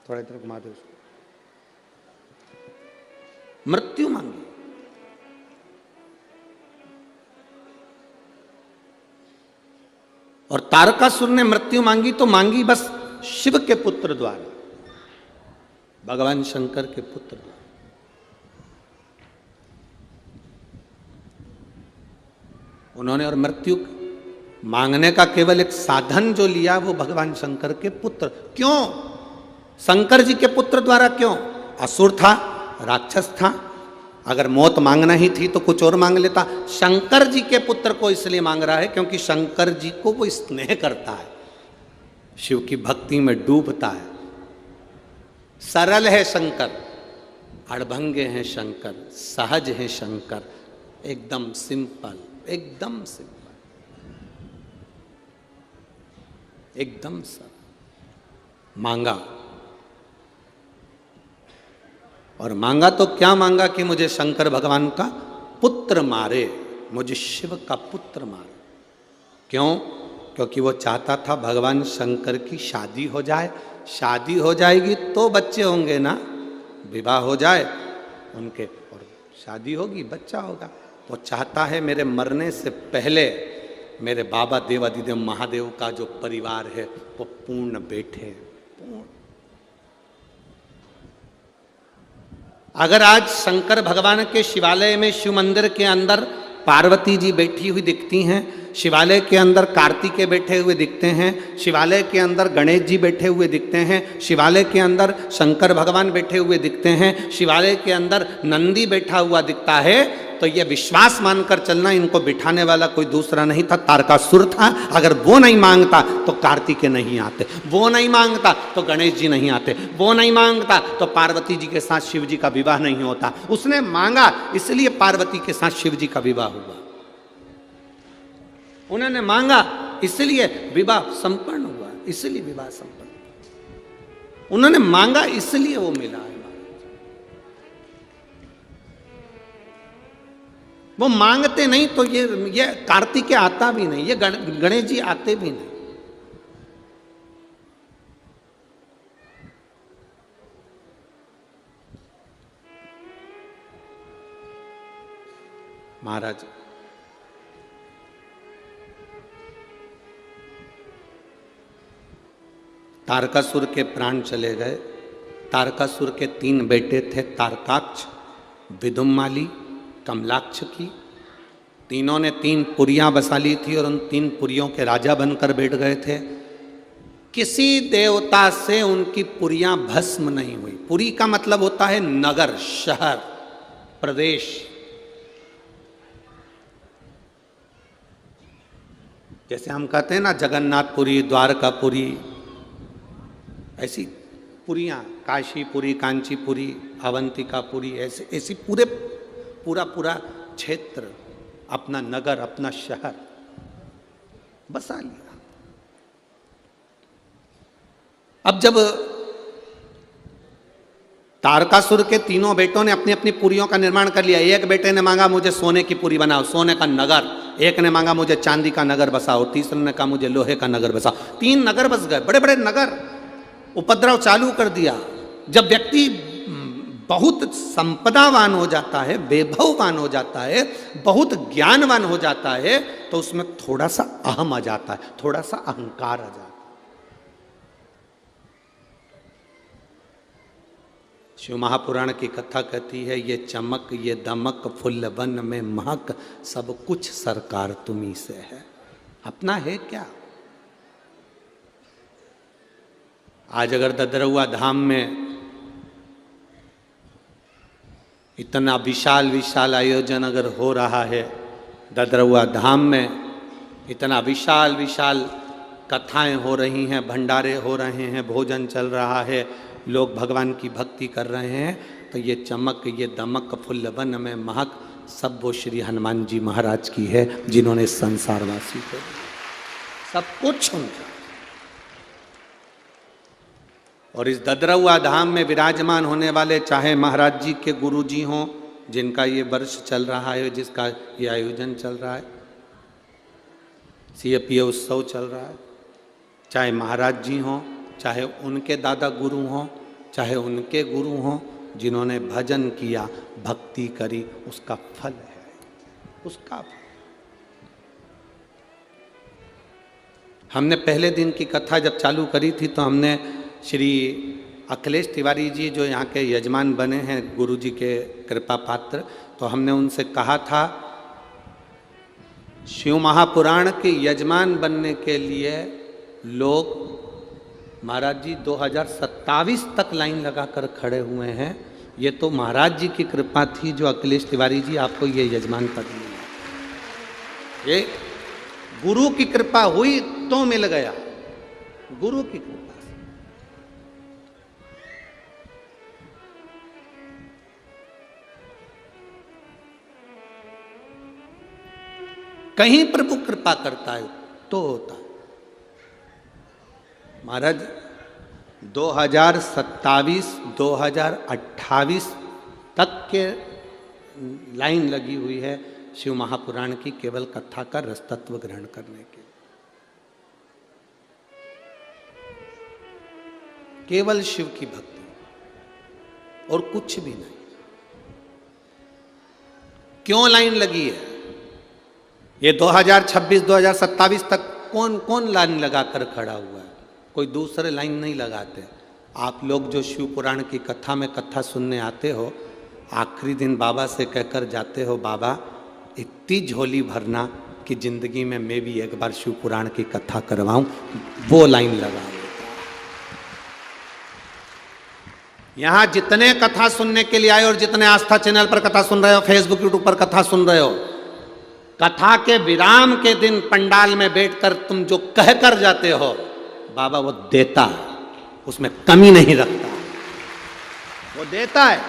थोड़ा इधर घुमा दो, मृत्यु मांगी। और तारकासुर ने मृत्यु मांगी तो मांगी बस शिव के पुत्र द्वारा, भगवान शंकर के पुत्र द्वारा। उन्होंने और मृत्यु मांगने का केवल एक साधन जो लिया वो भगवान शंकर के पुत्र। क्यों शंकर जी के पुत्र द्वारा? क्यों? असुर था, राक्षस था, अगर मौत मांगना ही थी तो कुछ और मांग लेता। शंकर जी के पुत्र को इसलिए मांग रहा है क्योंकि शंकर जी को वो स्नेह करता है, शिव की भक्ति में डूबता है। सरल है शंकर, अड़भंगे हैं शंकर, सहज है शंकर, एकदम सिंपल, एकदम सिंपल। एकदम सरल। मांगा, और मांगा तो क्या मांगा कि मुझे शंकर भगवान का पुत्र मारे, मुझे शिव का पुत्र मारे। क्यों? क्योंकि वो चाहता था भगवान शंकर की शादी हो जाए। शादी हो जाएगी तो बच्चे होंगे ना, विवाह हो जाए उनके और शादी होगी, बच्चा होगा। वो चाहता है मेरे मरने से पहले मेरे बाबा देवादिदेव महादेव का जो परिवार है वो पूर्ण बैठे, पूर्ण। अगर आज शंकर भगवान के शिवालय में, शिव मंदिर के अंदर पार्वती जी बैठी हुई दिखती हैं, शिवालय के अंदर कार्तिकेय बैठे हुए दिखते हैं, शिवालय के अंदर गणेश जी बैठे हुए दिखते हैं, शिवालय के अंदर शंकर भगवान बैठे हुए दिखते हैं, शिवालय के अंदर नंदी बैठा हुआ दिखता है, तो ये विश्वास मानकर चलना इनको बिठाने वाला कोई दूसरा नहीं था, तारकासुर था। अगर वो नहीं मांगता तो कार्तिकेय नहीं आते, वो नहीं मांगता तो गणेश जी नहीं आते, वो नहीं मांगता तो पार्वती जी के साथ शिव जी का विवाह नहीं होता। उसने मांगा इसलिए पार्वती के साथ शिव जी का विवाह हुआ। उन्होंने मांगा इसलिए विवाह संपन्न हुआ, इसलिए विवाह संपन्न हुआ। उन्होंने मांगा इसलिए वो मिला है। वो मांगते नहीं तो ये कार्तिकेय आता भी नहीं, ये गणेश जी आते भी नहीं। महाराज तारकासुर के प्राण चले गए। तारकासुर के 3 बेटे थे, तारकाक्ष, विदुम्माली, कमलाक्ष की। तीनों ने 3 पुरियां बसा ली थी और उन 3 पुरियों के राजा बनकर बैठ गए थे। किसी देवता से उनकी पुरियां भस्म नहीं हुई। पुरी का मतलब होता है नगर, शहर, प्रदेश। जैसे हम कहते हैं ना जगन्नाथपुरी, द्वारकापुरी, ऐसी पुरियां, काशीपुरी, कांचीपुरी, अवंतिकापुरी, ऐसे ऐसी पूरा क्षेत्र, अपना नगर, अपना शहर बसा लिया। अब जब तारकासुर के तीनों बेटों ने अपनी अपनी पुरियों का निर्माण कर लिया, एक बेटे ने मांगा मुझे सोने की पुरी बनाओ, सोने का नगर, एक ने मांगा मुझे चांदी का नगर बसाओ, तीसरे ने कहा मुझे लोहे का नगर बसाओ। 3 नगर बस गए, बड़े बड़े नगर। उपद्रव चालू कर दिया। जब व्यक्ति बहुत संपदावान हो जाता है, वैभववान हो जाता है, बहुत ज्ञानवान हो जाता है, तो उसमें थोड़ा सा अहम आ जाता है, थोड़ा सा अहंकार आ जाता है। शिव महापुराण की कथा कहती है, ये चमक ये दमक फुल्ल वन में महक, सब कुछ सरकार तुम्ही से है। अपना है क्या? आज अगर ददरौआ धाम में इतना विशाल विशाल आयोजन अगर हो रहा है, ददरौआ धाम में इतना विशाल विशाल कथाएं हो रही हैं, भंडारे हो रहे हैं, भोजन चल रहा है, लोग भगवान की भक्ति कर रहे हैं, तो ये चमक ये दमक फुल्ल वन में महक सब वो श्री हनुमान जी महाराज की है, जिन्होंने संसारवासी को सब कुछ उनका। और इस ददरौआ धाम में विराजमान होने वाले चाहे महाराज जी के गुरु जी हों, जिनका ये वर्ष चल रहा है, जिसका ये आयोजन चल रहा है, CFPA उत्सव चल रहा है, चाहे महाराज जी हों, चाहे उनके दादा गुरु हों, चाहे उनके गुरु हों, जिन्होंने भजन किया, भक्ति करी, उसका फल है, उसका फल। हमने पहले दिन की कथा जब चालू करी थी तो हमने श्री अखिलेश तिवारी जी जो यहाँ के यजमान बने हैं, गुरु जी के कृपा पात्र, तो हमने उनसे कहा था शिव महापुराण के यजमान बनने के लिए लोग महाराज जी 2027 तक लाइन लगाकर खड़े हुए हैं। ये तो महाराज जी की कृपा थी जो अखिलेश तिवारी जी आपको ये यजमान पद मिला। ये गुरु की कृपा हुई तो मिल गया, गुरु की कृपा। कहीं प्रभु कृपा करता है तो होता है। महाराज 2027-2028 तक के लाइन लगी हुई है शिव महापुराण की, केवल कथा का रसतत्व ग्रहण करने के, केवल शिव की भक्ति और कुछ भी नहीं। क्यों लाइन लगी है? ये 2026-2027 तक कौन कौन लाइन लगाकर खड़ा हुआ है? कोई दूसरे लाइन नहीं लगाते। आप लोग जो शिव पुराण की कथा में कथा सुनने आते हो, आखिरी दिन बाबा से कहकर जाते हो, बाबा इतनी झोली भरना कि जिंदगी में मैं भी एक बार शिव पुराण की कथा करवाऊं, वो लाइन लगाओ। यहां जितने कथा सुनने के लिए आए और जितने आस्था चैनल पर कथा सुन रहे हो, फेसबुक यूट्यूब पर कथा सुन रहे हो, कथा के विराम के दिन पंडाल में बैठकर तुम जो कह कर जाते हो, बाबा वो देता है, उसमें कमी नहीं रखता, वो देता है।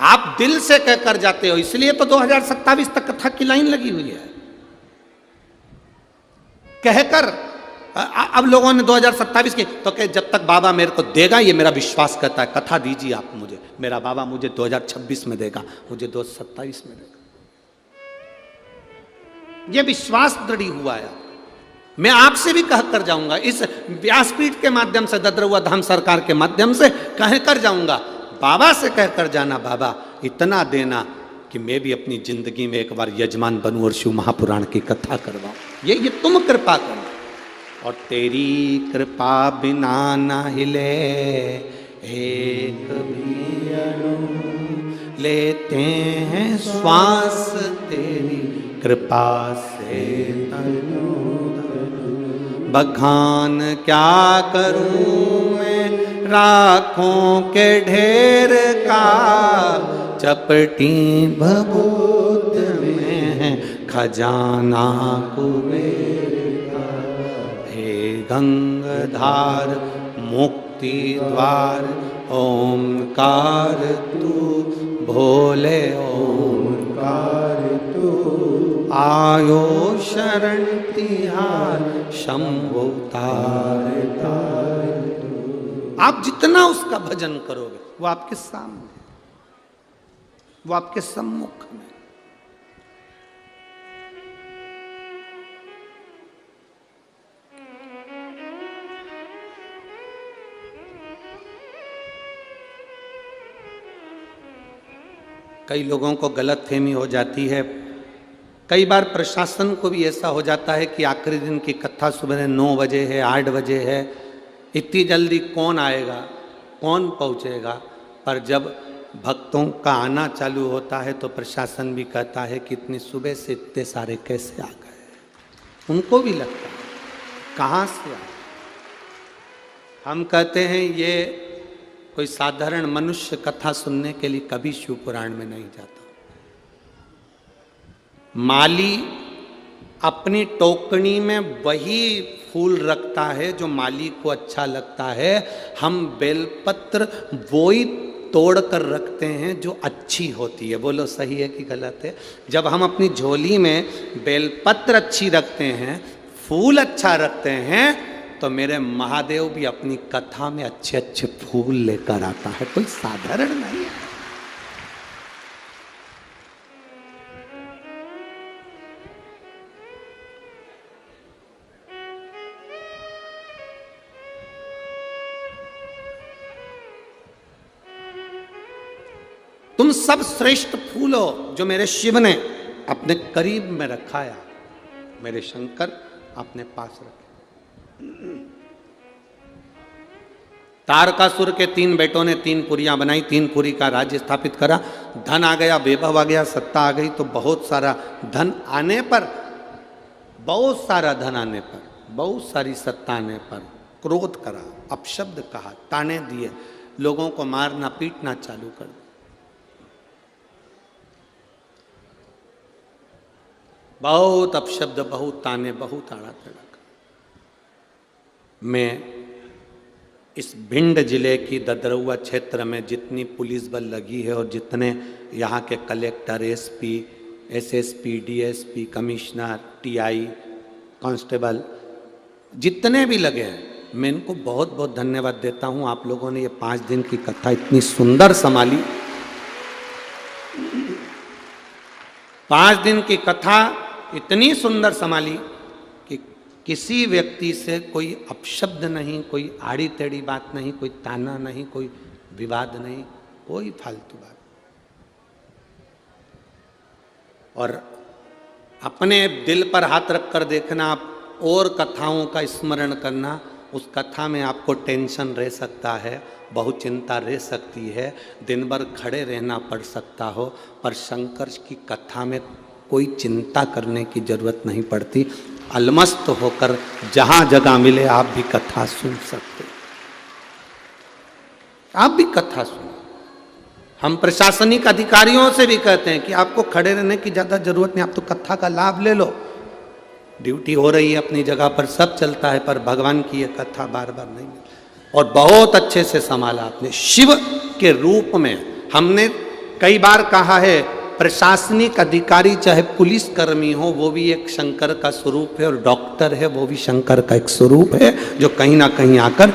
आप दिल से कहकर जाते हो, इसलिए तो 2027 तक कथा की लाइन लगी हुई है। कहकर अब लोगों ने 2027 की तो कहे जब तक बाबा मेरे को देगा, ये मेरा विश्वास करता है, कथा दीजिए आप मुझे, मेरा बाबा मुझे 2026 में देगा, मुझे 2027 में देगा, ये विश्वास दृढ़ हुआ है। मैं आपसे भी कहकर जाऊंगा, इस व्यासपीठ के माध्यम से, ददरुआ धाम सरकार के माध्यम से कहकर जाऊंगा, बाबा से कहकर जाना, बाबा इतना देना कि मैं भी अपनी जिंदगी में एक बार यजमान बनूं और शिव महापुराण की कथा करवाऊं। ये तुम कृपा करना, और तेरी कृपा बिना न हिले एक भी अणु, लेते हैं श्वास तेरी कृपा से तनु तनु। बखान क्या करूं मैं राखों के ढेर का, चपटी भभूत में है खजाना कुबेर का। हे गंगाधार मुक्ति द्वार ओंकार तू, भोले ओंकार तू, आयो शरण तिहार शंभु तार तार तू। आप जितना उसका भजन करोगे वो आपके सामने, वो आपके सम्मुख में। कई लोगों को गलतफहमी हो जाती है, कई बार प्रशासन को भी ऐसा हो जाता है कि आखिरी दिन की कथा सुबह 9 बजे है, 8 बजे है, इतनी जल्दी कौन आएगा, कौन पहुंचेगा। पर जब भक्तों का आना चालू होता है तो प्रशासन भी कहता है कि इतनी सुबह से इतने सारे कैसे आ गए। उनको भी लगता है कहाँ से आए। हम कहते हैं ये कोई साधारण मनुष्य कथा सुनने के लिए कभी शिव पुराण में नहीं जाता। माली अपनी टोकनी में वही फूल रखता है जो माली को अच्छा लगता है। हम बेलपत्र वो ही तोड़ कर रखते हैं जो अच्छी होती है। बोलो सही है कि गलत है? जब हम अपनी झोली में बेलपत्र अच्छी रखते हैं, फूल अच्छा रखते हैं, तो मेरे महादेव भी अपनी कथा में अच्छे अच्छे फूल लेकर आता है। कोई साधारण नहीं है। तुम सब श्रेष्ठ फूल हो जो मेरे शिव ने अपने करीब में रखाया, मेरे शंकर अपने पास रखे। तारकासुर के 3 बेटों ने 3 पुरियां बनाई, 3 पुरी का राज्य स्थापित करा। धन आ गया, वैभव आ गया, सत्ता आ गई। तो बहुत सारा धन आने पर, बहुत सारा धन आने पर, बहुत सारी सत्ता आने पर क्रोध करा, अपशब्द कहा, ताने दिए, लोगों को मारना पीटना चालू कर दिया। बहुत अपशब्द, बहुत ताने, बहुत आड़ा तेड़ा। मैं इस भिंड जिले की ददरुआ क्षेत्र में जितनी पुलिस बल लगी है और जितने यहाँ के collector, SP, SSP, DSP, commissioner, TI, constable जितने भी लगे हैं, मैं इनको बहुत बहुत धन्यवाद देता हूं। आप लोगों ने ये 5 दिन की कथा इतनी सुंदर संभाली। 5 दिन की कथा इतनी सुंदर संभाली कि किसी व्यक्ति से कोई अपशब्द नहीं, कोई आड़ी टेढ़ी बात नहीं, कोई ताना नहीं, कोई विवाद नहीं, कोई फालतू बात। और अपने दिल पर हाथ रखकर देखना, आप और कथाओं का स्मरण करना, उस कथा में आपको टेंशन रह सकता है, बहुत चिंता रह सकती है, दिन भर खड़े रहना पड़ सकता हो, पर शंकर की कथा में कोई चिंता करने की जरूरत नहीं पड़ती। अलमस्त होकर जहां जगह मिले आप भी कथा सुन सकते, आप भी कथा सुनो। हम प्रशासनिक अधिकारियों से भी कहते हैं कि आपको खड़े रहने की ज्यादा जरूरत नहीं, आप तो कथा का लाभ ले लो। ड्यूटी हो रही है अपनी जगह पर, सब चलता है, पर भगवान की ये कथा बार बार नहीं मिलती। और बहुत अच्छे से संभाला आपने। शिव के रूप में हमने कई बार कहा है, प्रशासनिक अधिकारी चाहे पुलिस कर्मी हो वो भी एक शंकर का स्वरूप है, और डॉक्टर है वो भी शंकर का एक स्वरूप है, जो कहीं ना कहीं आकर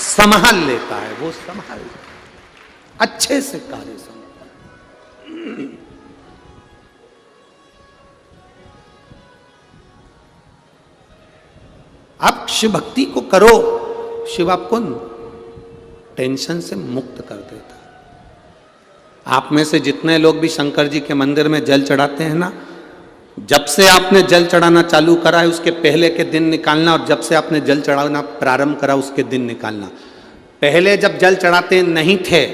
संभाल लेता है, वो संभाल अच्छे से कार्य संभाल। आप शिव भक्ति को करो, शिव आपको टेंशन से मुक्त कर देता है। आप में से जितने लोग भी शंकर जी के मंदिर में जल चढ़ाते हैं ना, जब से आपने जल चढ़ाना चालू करा है उसके पहले के दिन निकालना, और जब से आपने जल चढ़ाना प्रारंभ करा उसके दिन निकालना। पहले जब जल चढ़ाते नहीं थे,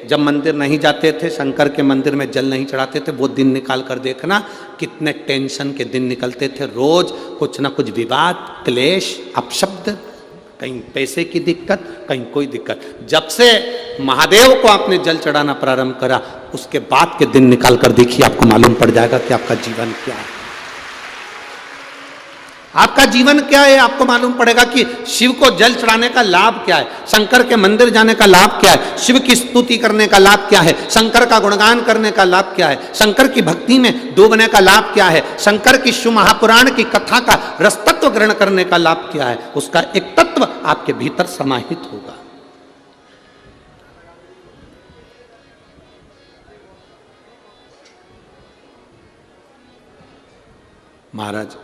जब मंदिर नहीं जाते थे, शंकर के मंदिर में जल नहीं चढ़ाते थे, वो दिन निकाल कर देखना कितने टेंशन के दिन निकलते थे। रोज कुछ ना कुछ विवाद, क्लेश, अपशब्द, कहीं पैसे की दिक्कत, कहीं कोई दिक्कत। जब से महादेव को आपने जल चढ़ाना प्रारंभ करा उसके बाद के दिन निकाल कर देखिए, आपको मालूम पड़ जाएगा कि आपका जीवन क्या है, आपका जीवन क्या है। आपको मालूम पड़ेगा कि शिव को जल चढ़ाने का लाभ क्या है, शंकर के मंदिर जाने का लाभ क्या है, शिव की स्तुति करने का लाभ क्या है, शंकर का गुणगान करने का लाभ क्या है, शंकर की भक्ति में डूबने का लाभ क्या है, शंकर की शिव महापुराण की कथा का रसतत्व ग्रहण करने का लाभ क्या है। उसका एक तत्व आपके भीतर समाहित होगा। महाराज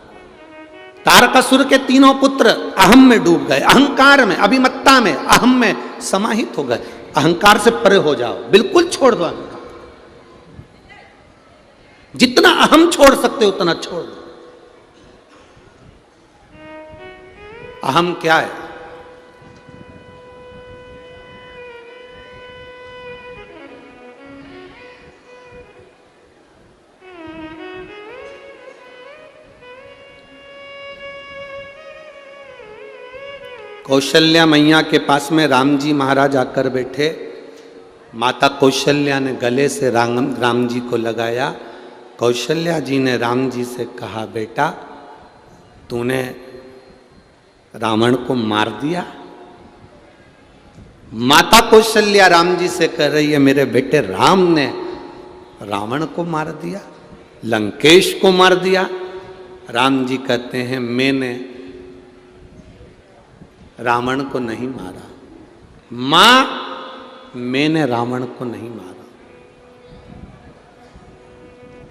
तारकासुर के तीनों पुत्र अहम में डूब गए, अहंकार में, अभिमत्ता में, अहम में समाहित हो गए। अहंकार से परे हो जाओ, बिल्कुल छोड़ दो अहंकार। जितना अहम छोड़ सकते उतना छोड़ दो। अहम क्या है? कौशल्या मैया के पास में राम जी महाराज आकर बैठे। माता कौशल्या ने गले से राम जी को लगाया। कौशल्या जी ने राम जी से कहा, बेटा तूने रावण को मार दिया। माता कौशल्या राम जी से कह रही है, मेरे बेटे राम ने रावण को मार दिया, लंकेश को मार दिया। राम जी कहते हैं, मैंने रावण को नहीं मारा, मां मैंने रावण को नहीं मारा।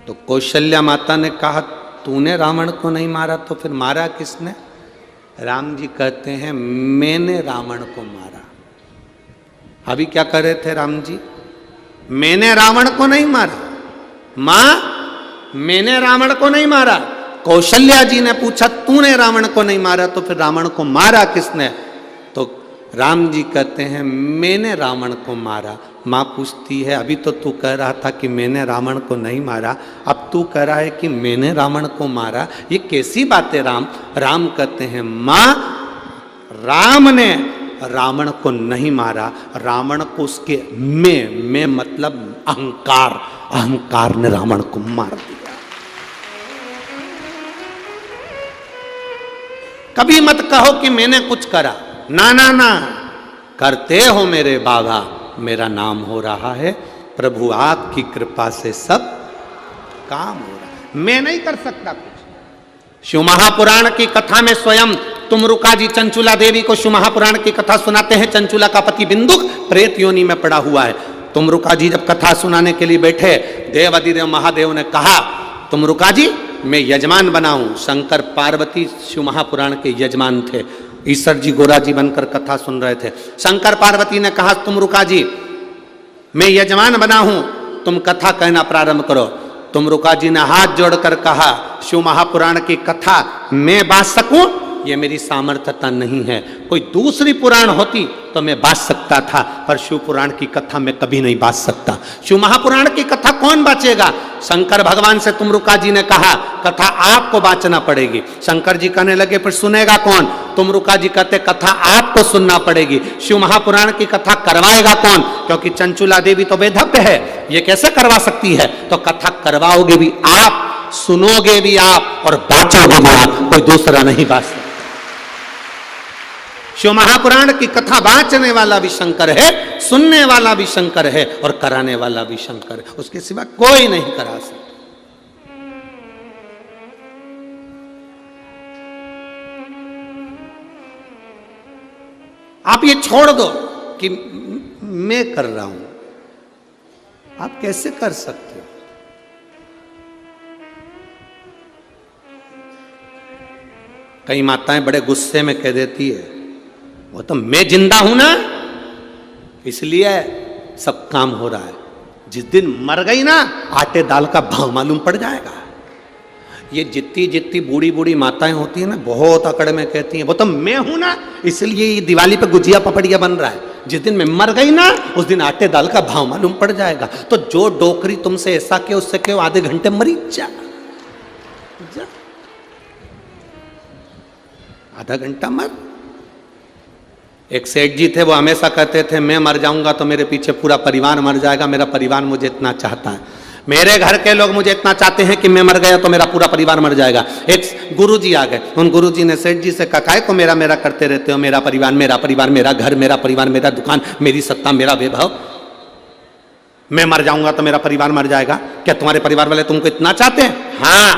तो कौशल्या माता ने कहा, तूने रावण को नहीं मारा तो फिर मारा किसने? राम जी कहते हैं, मैंने रावण को मारा। अभी क्या कर रहे थे राम जी? मैंने रावण को नहीं मारा, मां मैंने रावण को नहीं मारा। कौशल्या जी ने पूछा, तूने रावण को नहीं मारा तो फिर रावण को मारा किसने? तो राम जी कहते हैं, मैंने रावण को मारा। माँ पूछती है, अभी तो तू कह रहा था कि मैंने रावण को नहीं मारा, अब तू कह रहा है कि मैंने रावण को मारा, ये कैसी बात है राम? राम कहते हैं, माँ राम ने रावण को नहीं मारा, रावण को उसके मैं मतलब अहंकार, अहंकार ने रावण को मार दिया। कभी मत कहो कि मैंने कुछ करा, ना ना ना, करते हो मेरे बाबा, मेरा नाम हो रहा है, प्रभु आपकी कृपा से सब काम हो रहा है, मैं नहीं कर सकता कुछ। शिव महापुराण की कथा में स्वयं तुमरुका जी चंचुला देवी को शिव महापुराण की कथा सुनाते हैं। चंचुला का पति बिंदुक प्रेत योनि में पड़ा हुआ है। तुमरुका जी जब कथा सुनाने के लिए बैठे, देवाधिदेव महादेव ने कहा, तुमरुका जी मैं यजमान बनाऊं। शंकर पार्वती शिव महापुराण के यजमान थे। ईश्वर जी गोरा जी बनकर कथा सुन रहे थे। शंकर पार्वती ने कहा, तुमरुका जी मैं यजमान बना हूं, तुम कथा कहना प्रारंभ करो। तुमरुका जी ने हाथ जोड़कर कहा, शिव महापुराण की कथा मैं बांट सकूं, ये मेरी सामर्थ्यता नहीं है। कोई दूसरी पुराण होती तो मैं बांट सकता था, पर शिव पुराण की कथा मैं कभी नहीं बांट सकता। शिव महापुराण की कथा कौन बांचेगा? शंकर भगवान से तुमरुका जी ने कहा, कथा आपको बांचना पड़ेगी। शंकर जी कहने लगे, फिर सुनेगा कौन? तुमरुका जी कहते, कथा आपको सुनना पड़ेगी। शिव महापुराण की कथा करवाएगा कौन? क्योंकि चंचुला देवी तो बेधव्य है, ये कैसे करवा सकती है? तो कथा करवाओगे भी आप, सुनोगे भी आप और बांचोगे भी आप, कोई दूसरा नहीं बांट सकता। शिव महापुराण की कथा बांचने वाला भी शंकर है, सुनने वाला भी शंकर है और कराने वाला भी शंकर है। उसके सिवा कोई नहीं करा सकता। आप ये छोड़ दो कि मैं कर रहा हूं, आप कैसे कर सकते हो? कई माताएं बड़े गुस्से में कह देती है, वो तो मैं जिंदा हूं ना, इसलिए सब काम हो रहा है। जिस दिन मर गई ना, आटे दाल का भाव मालूम पड़ जाएगा। ये जितनी जितनी बूढ़ी बूढ़ी माताएं होती है ना, बहुत अकड़ में कहती हैं, वो तो मैं हूं ना, इसलिए ये दिवाली पे गुजिया पपड़िया बन रहा है। जिस दिन मैं मर गई ना, उस दिन आटे दाल का भाव मालूम पड़ जाएगा। तो जो डोकरी तुमसे ऐसा के उससे के आधे घंटे मरी जा, आधा घंटा मर। एक सेठ जी थे, वो हमेशा कहते थे, मैं मर जाऊंगा तो मेरे पीछे पूरा परिवार मर जाएगा, मेरा परिवार मुझे इतना चाहता है, मेरे घर के लोग मुझे इतना चाहते हैं कि मैं मर गया तो मेरा पूरा परिवार मर जाएगा। एक गुरुजी आ गए, उन गुरुजी ने सेठ जी से कहा, काय को मेरा मेरा करते रहते हो? मेरा परिवार, मेरा परिवार, मेरा घर, मेरा परिवार, मेरा दुकान, मेरी सत्ता, मेरा वैभव, मैं मर जाऊंगा तो मेरा परिवार मर जाएगा। क्या तुम्हारे परिवार वाले तुमको इतना चाहते हैं? हाँ,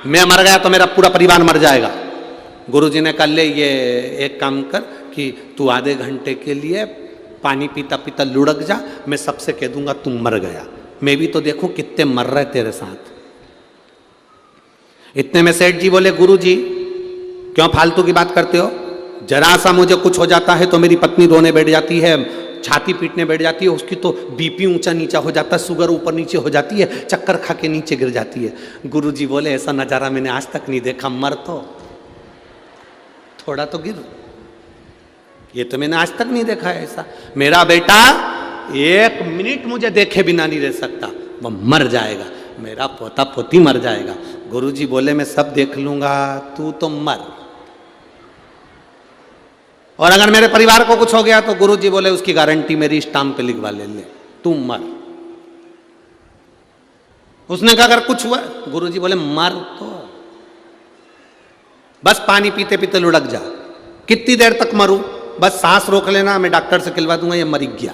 मैं मर गया तो मेरा पूरा परिवार मर जाएगा। गुरुजी ने कहा, ले ये एक काम कर कि तू आधे घंटे के लिए पानी पीता पीता लुढ़क जा, मैं सबसे कह दूंगा तू मर गया, मैं भी तो देखूं कितने मर रहे तेरे साथ। इतने में सेठ जी बोले, गुरुजी क्यों फालतू की बात करते हो? जरा सा मुझे कुछ हो जाता है तो मेरी पत्नी रोने बैठ जाती है, छाती पीटने बैठ जाती है, उसकी तो बीपी ऊंचा नीचा हो जाता है, शुगर ऊपर नीचे हो जाती है, चक्कर खा के नीचे गिर जाती है। गुरुजी बोले, ऐसा नजारा मैंने आज तक नहीं देखा, मर तो थोड़ा तो गिर, ये तो मैंने आज तक नहीं देखा है ऐसा। मेरा बेटा एक मिनट मुझे देखे बिना नहीं रह सकता, वो मर जाएगा, मेरा पोता पोती मर जाएगा। गुरुजी बोले, मैं सब देख लूंगा, तू तो मर। और अगर मेरे परिवार को कुछ हो गया तो गुरुजी बोले, उसकी गारंटी मेरी स्टाम्प पे लिखवा ले, तू मर। उसने कहा अगर कुछ हुआ, गुरुजी बोले मर तो बस पानी पीते पीते लुढ़क जा। कितनी देर तक मरूं? बस सांस रोक लेना, मैं डॉक्टर से खिलवा दूंगा, ये मर गया।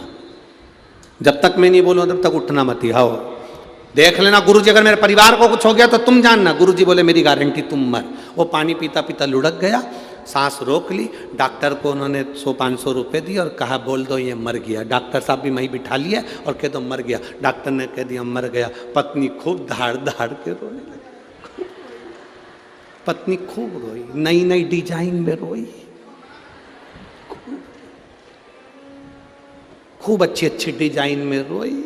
जब तक मैं नहीं बोलूं तब तक उठना मत ही। हाँ, देख लेना गुरुजी, अगर मेरे परिवार को कुछ हो गया तो तुम जानना। गुरुजी बोले, मेरी गारंटी, तुम मर। वो पानी पीता पीता लुढ़क गया, सांस रोक ली। डॉक्टर को उन्होंने 100-500 रुपए दिए और कहा, बोल दो ये मर गया। डॉक्टर साहब भी वहीं बिठा लिया और कह दो मर गया। डॉक्टर ने कह दिया मर गया। पत्नी खूब धाड़ धाड़ के रोने लगी, पत्नी खूब रोई, नई नई डिजाइन में रोई, खूब अच्छी अच्छी डिजाइन में रोई।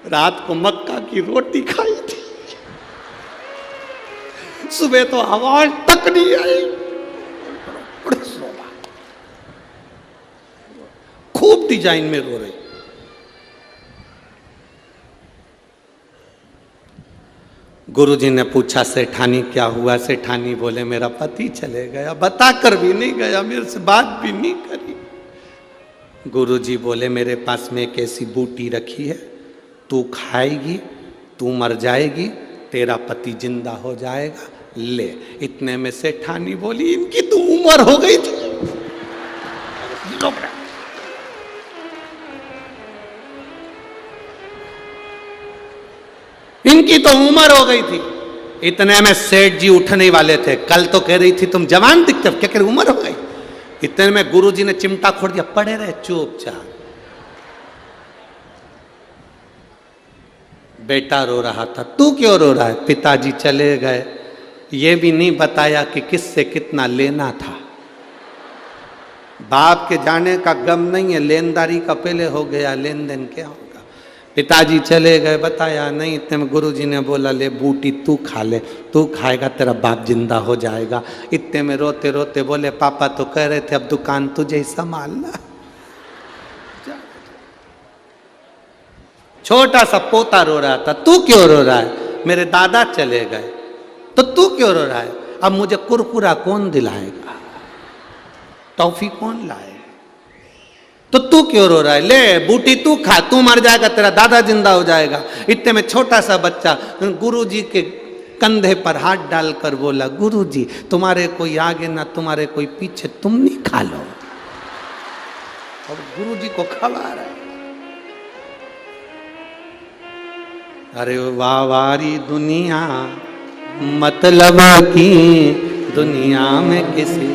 रात को मक्का की रोटी खाई थी, सुबह तो आवाज तक नहीं आई, खूब डिजाइन में रो रही। गुरुजी ने पूछा, सेठानी क्या हुआ? सेठानी बोले, मेरा पति चले गया, बताकर भी नहीं गया, मेरे से बात भी नहीं करी। गुरुजी बोले, मेरे पास में एक ऐसी बूटी रखी है, तू खाएगी, तू मर जाएगी, तेरा पति जिंदा हो जाएगा, ले। इतने में सेठानी बोली, इनकी तो उम्र हो गई थी। इनकी तो उम्र हो गई थी। इतने में सेठ जी उठने वाले थे। कल तो कह रही थी तुम जवान दिखते हो, क्या कह रही उम्र हो गई। इतने में गुरुजी ने चिमटा खोल दिया, पड़े रहे चुपचाप। बेटा रो रहा था, तू क्यों रो रहा है? पिताजी चले गए, ये भी नहीं बताया कि किससे कितना लेना था। बाप के जाने का गम नहीं है, लेनदारी का पहले हो गया, लेन देन क्या होगा। पिताजी चले गए, बताया नहीं। इतने में गुरुजी ने बोला ले बूटी तू खा ले, तू खाएगा तेरा बाप जिंदा हो जाएगा। इतने में रोते रोते बोले पापा तो कह रहे थे अब दुकान तुझे ही संभालना। छोटा सा पोता रो रहा था, तू क्यों रो रहा है? मेरे दादा चले गए। तो तू क्यों रो रहा है? अब मुझे कुरकुरा कौन दिलाएगा, टॉफी कौन लाएगा? तो तू क्यों रो रहा है? ले बूटी तू खा, तू मर जाएगा तेरा दादा जिंदा हो जाएगा। इतने में छोटा सा बच्चा गुरुजी के कंधे पर हाथ डालकर बोला गुरुजी तुम्हारे कोई आगे ना तुम्हारे कोई पीछे, तुम नहीं खा लो। और गुरुजी को खवा रहा है। अरे वाह वारी दुनिया, मतलब की दुनिया में किसी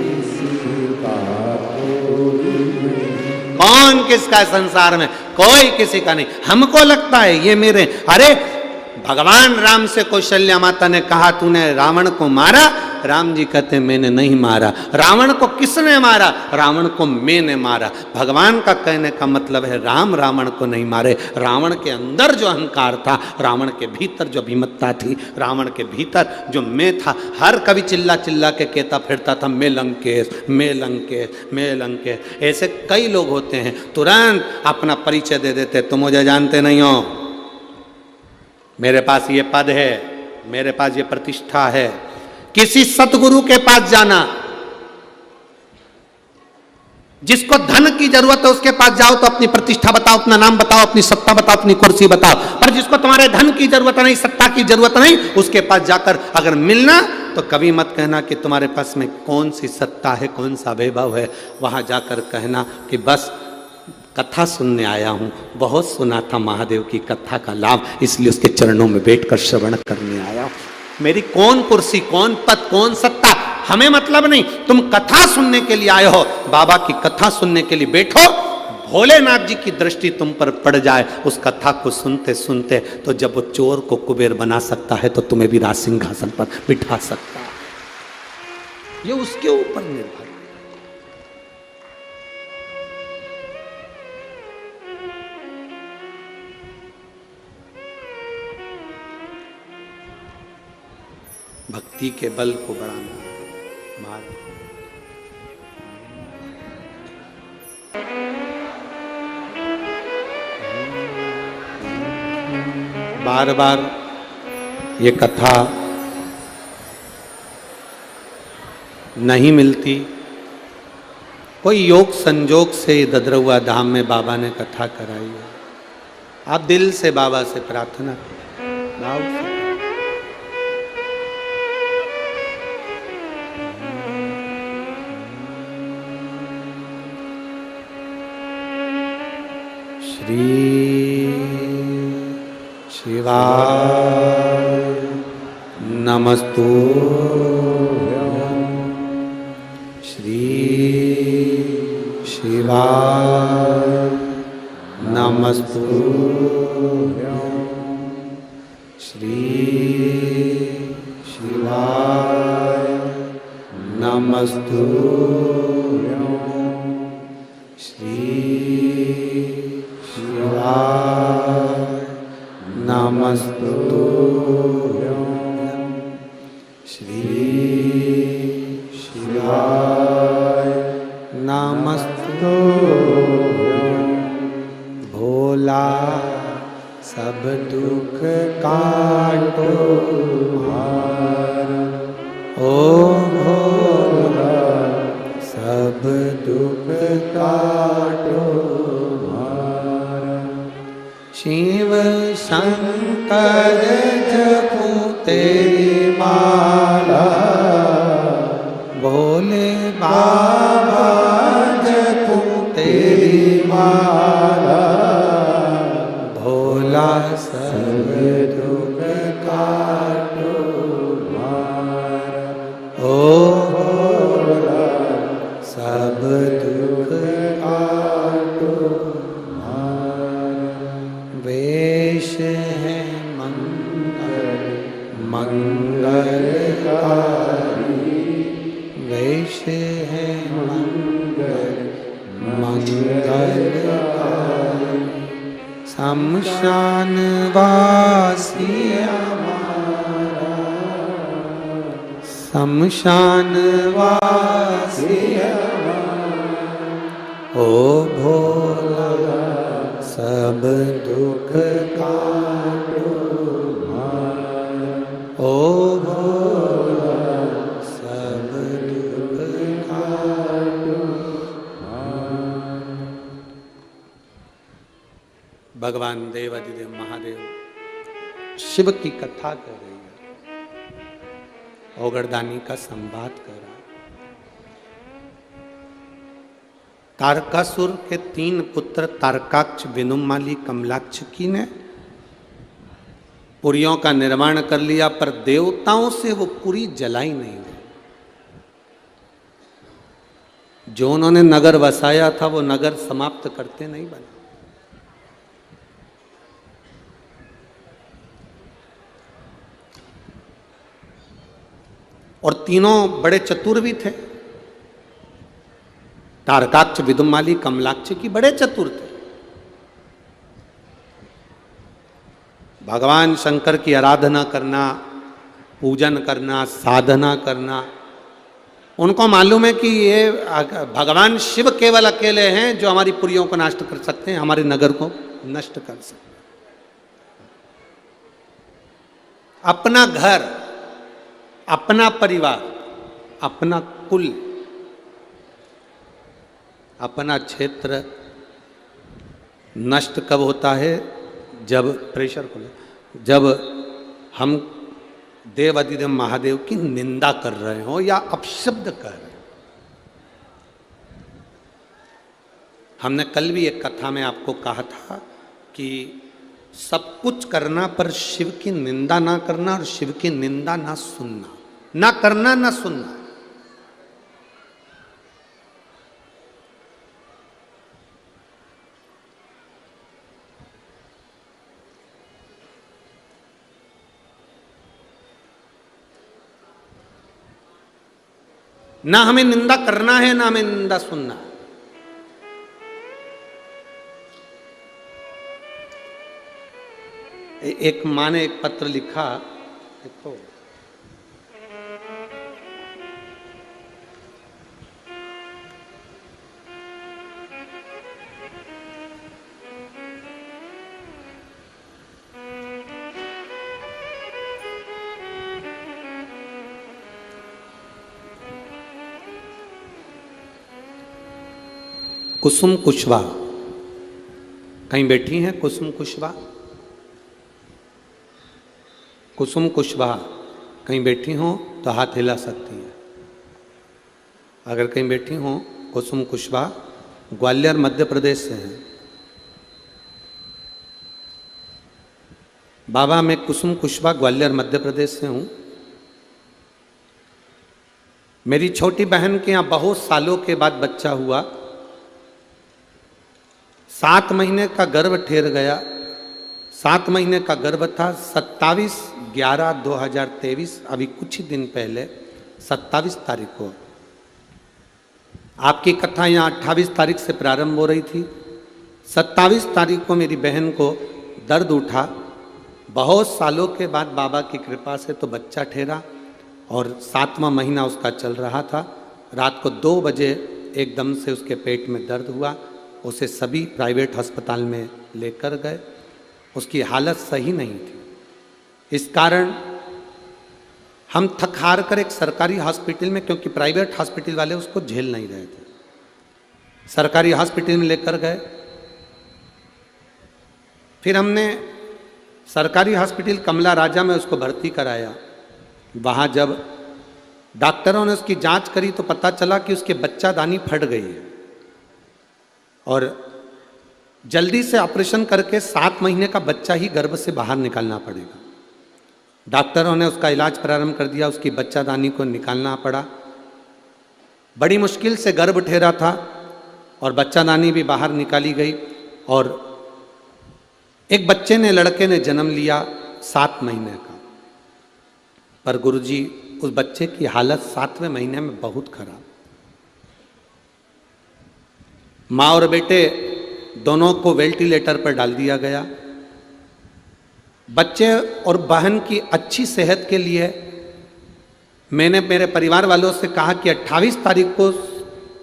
कौन किसका संसार में, कोई किसी का नहीं। हमको लगता है ये मेरे, अरे भगवान राम से कौशल्या माता ने कहा तूने रावण को मारा, राम जी कहते मैंने नहीं मारा। रावण को किसने मारा? रावण को मैंने मारा। भगवान का कहने का मतलब है राम रावण को नहीं मारे। रावण के अंदर जो अहंकार था, रावण के भीतर जो अभिमत्ता थी, रावण के भीतर जो मैं था, हर कभी चिल्ला चिल्ला के कहता फिरता था मैं लंकेश, मैं लंकेश, मैं लंकेश। ऐसे कई लोग होते हैं तुरंत अपना परिचय दे देते, तुम मुझे जानते नहीं हो, मेरे पास ये पद है, मेरे पास ये प्रतिष्ठा है। किसी सतगुरु के पास जाना, जिसको धन की जरूरत है उसके पास जाओ तो अपनी प्रतिष्ठा बताओ, अपना नाम बताओ, अपनी सत्ता बताओ, अपनी कुर्सी बताओ। पर जिसको तुम्हारे धन की जरूरत नहीं, सत्ता की जरूरत नहीं, उसके पास जाकर अगर मिलना तो कभी मत कहना कि तुम्हारे पास में कौन सी सत्ता है, कौन सा वैभव है। वहां जाकर कहना कि बस कथा सुनने आया हूं, बहुत सुना था महादेव की कथा का लाभ, इसलिए उसके चरणों में बैठकर श्रवण करने आया हूं। मेरी कौन कुर्सी, कौन पद, कौन सत्ता, हमें मतलब नहीं। तुम कथा सुनने के लिए आए हो, बाबा की कथा सुनने के लिए बैठो, भोलेनाथ जी की दृष्टि तुम पर पड़ जाए उस कथा को सुनते सुनते, तो जब वो चोर को कुबेर बना सकता है तो तुम्हें भी राज सिंहासन पर बिठा सकता है। ये उसके ऊपर निर्भर। भक्ति के बल को बढ़ाना मार्ग। बार बार ये कथा नहीं मिलती, कोई योग संजोग से ददरुआ धाम में बाबा ने कथा कराई है। आप दिल से बाबा से प्रार्थना करें। श्री शिवाय नमस्तुभ्यं, श्री शिवाय नमस्तुभ्यं, श्री शिवाय नमस्तुभ्यं, श्री नमस्तुभ्यं, श्री शिवाय नमस्तुभ्यं। भोला सब दुख काटो हार, ओ भोला सब दुख काटो हार। शिव शंकर जपू तेरी माला, भोले बाबा जपू तेरी माला। भोला सब दुख काटो ओ भोला सब दुख काटो वेश है मंगल मंगलकारी, वेश है मंगल मंगलकारी। शमशान वासी हमारा, शमशान वासी हमारा, ओ भोला सब दुख काटो हमारा, ओ भोला सब दुख काटो हमारा। भगवान देवाधिदेव महादेव शिव की कथा कर रही है, ओगरदानी का संवाद कर रहा है। तारकासुर के 3 पुत्र तारकाक्ष, विनुमाली, कमलाक्ष की ने पुरियों का निर्माण कर लिया, पर देवताओं से वो पुरी जलाई नहीं गई। जो उन्होंने नगर बसाया था वो नगर समाप्त करते नहीं बने। और तीनों बड़े चतुर भी थे। तारकाक्ष, विदुमाली, कमलाक्ष की बड़े चतुर थे। भगवान शंकर की आराधना करना, पूजन करना, साधना करना, उनको मालूम है कि ये भगवान शिव केवल अकेले हैं जो हमारी पुरियों को नष्ट कर सकते हैं, हमारे नगर को नष्ट कर सकते हैं। अपना घर, अपना परिवार, अपना कुल, अपना क्षेत्र नष्ट कब होता है? जब प्रेशर को, जब हम देवाधिदेव महादेव की निंदा कर रहे हो या अपशब्द कर रहे हो। हमने कल भी एक कथा में आपको कहा था कि सब कुछ करना पर शिव की निंदा ना करना और शिव की निंदा ना सुनना, ना करना ना सुनना। ना हमें निंदा करना है, ना हमें निंदा सुनना है। एक माँ ने एक पत्र लिखा, देखो कुसुम कुशवाहा कहीं बैठी हैं। कुसुम कुशवाहा, कुसुम कुशवाहा कहीं बैठी हो तो हाथ हिला सकती है। अगर कहीं बैठी हो कुसुम कुशवाहा, ग्वालियर मध्य प्रदेश से हैं। बाबा मैं कुसुम कुशवाहा ग्वालियर मध्य प्रदेश से हूँ। मेरी छोटी बहन के यहाँ बहुत सालों के बाद बच्चा हुआ। 7 महीने का गर्भ ठहर गया। 7 महीने का गर्भ था। 27/11/2023, अभी कुछ ही दिन पहले 27 तारीख को। आपकी कथा यहाँ 28 तारीख से प्रारंभ हो रही थी। 27 तारीख को मेरी बहन को दर्द उठा। बहुत सालों के बाद बाबा की कृपा से तो बच्चा ठहरा और 7वां महीना उसका चल रहा था। रात को 2 बजे एकदम से उसके पेट में दर्द हुआ। उसे सभी प्राइवेट अस्पताल में लेकर गए। उसकी हालत सही नहीं थी। इस कारण हम थक हार कर एक सरकारी हॉस्पिटल में, क्योंकि प्राइवेट हॉस्पिटल वाले उसको झेल नहीं रहे थे, सरकारी हॉस्पिटल में लेकर गए। फिर हमने सरकारी हॉस्पिटल कमला राजा में उसको भर्ती कराया। वहाँ जब डॉक्टरों ने उसकी जांच करी तो पता चला कि उसके बच्चादानी फट गई है और जल्दी से ऑपरेशन करके 7 महीने का बच्चा ही गर्भ से बाहर निकालना पड़ेगा। डॉक्टरों ने उसका इलाज प्रारंभ कर दिया, उसकी बच्चादानी को निकालना पड़ा। बड़ी मुश्किल से गर्भ ठहरा था और बच्चादानी भी बाहर निकाली गई और एक बच्चे ने, लड़के ने जन्म लिया 7 महीने का। पर गुरुजी उस बच्चे की हालत 7वें महीने में बहुत खराब। माँ और बेटे दोनों को वेंटिलेटर पर डाल दिया गया। बच्चे और बहन की अच्छी सेहत के लिए मैंने मेरे परिवार वालों से कहा कि 28 तारीख को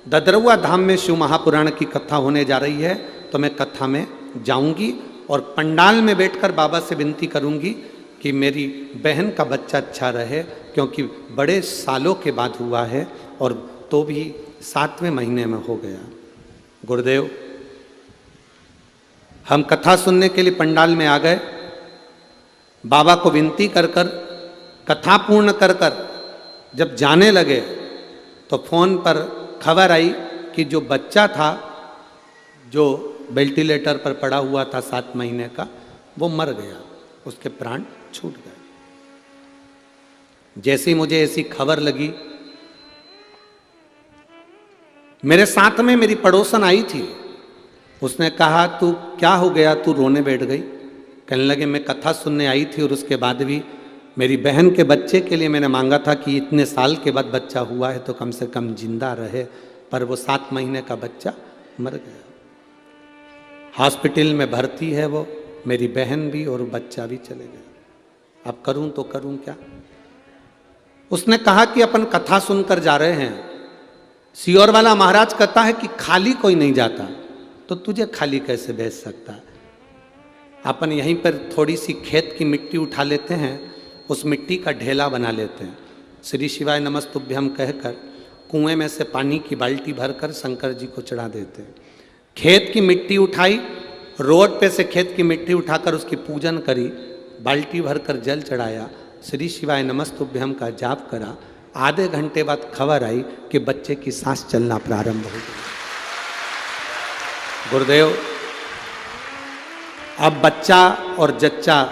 ददरुआ धाम में शिव महापुराण की कथा होने जा रही है, तो मैं कथा में जाऊंगी और पंडाल में बैठकर बाबा से विनती करूंगी कि मेरी बहन का बच्चा अच्छा रहे, क्योंकि बड़े सालों के बाद हुआ है और तो भी 7वें महीने में हो गया। गुरुदेव, हम कथा सुनने के लिए पंडाल में आ गए। बाबा को विनती कर कर कथा पूर्ण कर कर जब जाने लगे तो फोन पर खबर आई कि जो बच्चा था, जो वेंटिलेटर पर पड़ा हुआ था 7 महीने का, वो मर गया, उसके प्राण छूट गए। जैसे ही मुझे ऐसी खबर लगी, मेरे साथ में मेरी पड़ोसन आई थी। उसने कहा, तू क्या हो गया, तू रोने बैठ गई? कहने लगे, मैं कथा सुनने आई थी और उसके बाद भी मेरी बहन के बच्चे के लिए मैंने मांगा था कि इतने साल के बाद बच्चा हुआ है तो कम से कम जिंदा रहे, पर वो 7 महीने का बच्चा मर गया। हॉस्पिटल में भर्ती है वो, मेरी बहन भी और बच्चा भी चले गए। अब करूं तो करूं क्या? उसने कहा कि अपन कथा सुनकर जा रहे हैं, सियोर वाला महाराज कहता है कि खाली कोई नहीं जाता, तो तुझे खाली कैसे भेज सकता? अपन यहीं पर थोड़ी सी खेत की मिट्टी उठा लेते हैं, उस मिट्टी का ढेला बना लेते हैं, श्री शिवाय नमस्तुभ्यम कहकर कुएं में से पानी की बाल्टी भरकर शंकर जी को चढ़ा देते हैं। खेत की मिट्टी उठाई, रोड पे से खेत की मिट्टी उठाकर उसकी पूजन करी, बाल्टी भरकर जल चढ़ाया, श्री शिवाय नमस्तुभ्यम का जाप करा। आधे घंटे बाद खबर आई कि बच्चे की सांस चलना प्रारंभ हो गई। गुरुदेव, अब बच्चा और जच्चा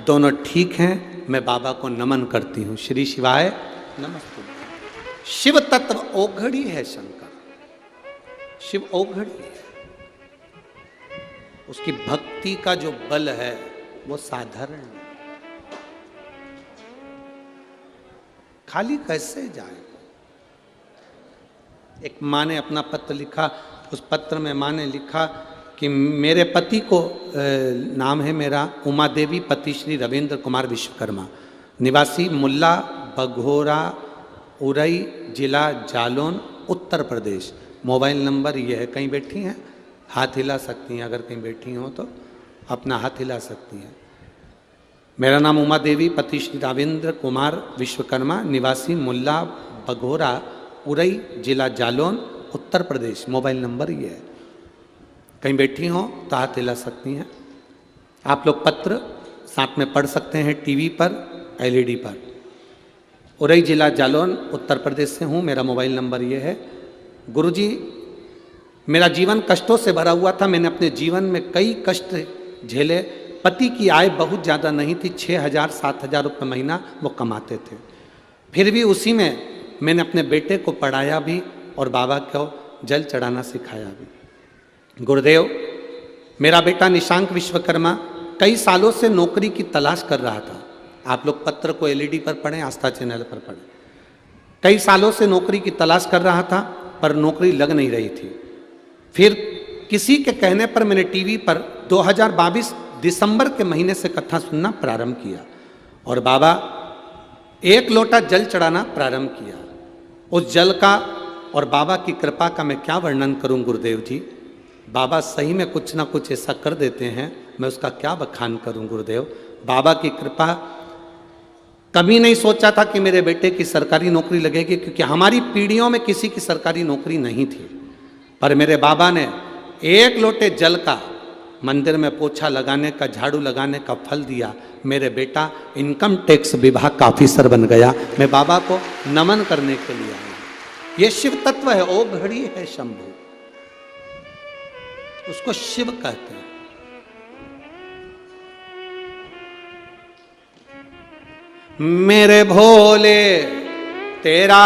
दोनों ठीक हैं। मैं बाबा को नमन करती हूँ। श्री शिवाय नमस्तुभ्यम। शिव तत्व ओघड़ी है शंकर, शिव ओघड़ी है। उसकी भक्ति का जो बल है वो साधारण है। खाली कैसे जाए? एक माँ ने अपना पत्र लिखा, उस पत्र में माँ ने लिखा कि मेरे पति को, नाम है मेरा उमा देवी, पति श्री रविंद्र कुमार विश्वकर्मा, निवासी मुल्ला बघोरा, उरई, जिला जालौन, उत्तर प्रदेश। मोबाइल नंबर ये है। कहीं बैठी हैं? हाथ हिला सकती हैं, अगर कहीं बैठी हो तो अपना हाथ हिला सकती हैं। मेरा नाम उमा देवी, पति श्री रविंद्र कुमार विश्वकर्मा, निवासी मुल्ला बघोरा, उरई, जिला जालौन, उत्तर प्रदेश। मोबाइल नंबर ये है। कहीं बैठी हो तो हाथ हिला सकती हैं। आप लोग पत्र साथ में पढ़ सकते हैं टीवी पर, एलईडी पर। उरई, जिला जालौन, उत्तर प्रदेश से हूँ। मेरा मोबाइल नंबर ये है। गुरुजी, मेरा जीवन कष्टों से भरा हुआ था। मैंने अपने जीवन में कई कष्ट झेले। पति की आय बहुत ज़्यादा नहीं थी, 6,000-7,000 रुपये महीना वो कमाते थे। फिर भी उसी में मैंने अपने बेटे को पढ़ाया भी और बाबा को जल चढ़ाना सिखाया भी। गुरुदेव, मेरा बेटा निशांक विश्वकर्मा कई सालों से नौकरी की तलाश कर रहा था। आप लोग पत्र को एलईडी पर पढ़ें, आस्था चैनल पर पढ़ें। कई सालों से नौकरी की तलाश कर रहा था, पर नौकरी लग नहीं रही थी। फिर किसी के कहने पर मैंने टीवी पर 2022 दिसंबर के महीने से कथा सुनना प्रारंभ किया और बाबा 1 लोटा जल चढ़ाना प्रारंभ किया। उस जल का और बाबा की कृपा का मैं क्या वर्णन करूं गुरुदेव जी। बाबा सही में कुछ ना कुछ ऐसा कर देते हैं, मैं उसका क्या बखान करूं गुरुदेव। बाबा की कृपा। कभी नहीं सोचा था कि मेरे बेटे की सरकारी नौकरी लगेगी, क्योंकि हमारी पीढ़ियों में किसी की सरकारी नौकरी नहीं थी। पर मेरे बाबा ने 1 लोटे जल का मंदिर में पोछा लगाने का, झाड़ू लगाने का फल दिया। मेरे बेटा इनकम टैक्स विभाग का ऑफिसर बन गया। मैं बाबा को नमन करने के लिए आया। ये शिव तत्व है, ओघड़ी है शंभु, उसको शिव कहते हैं। मेरे भोले तेरा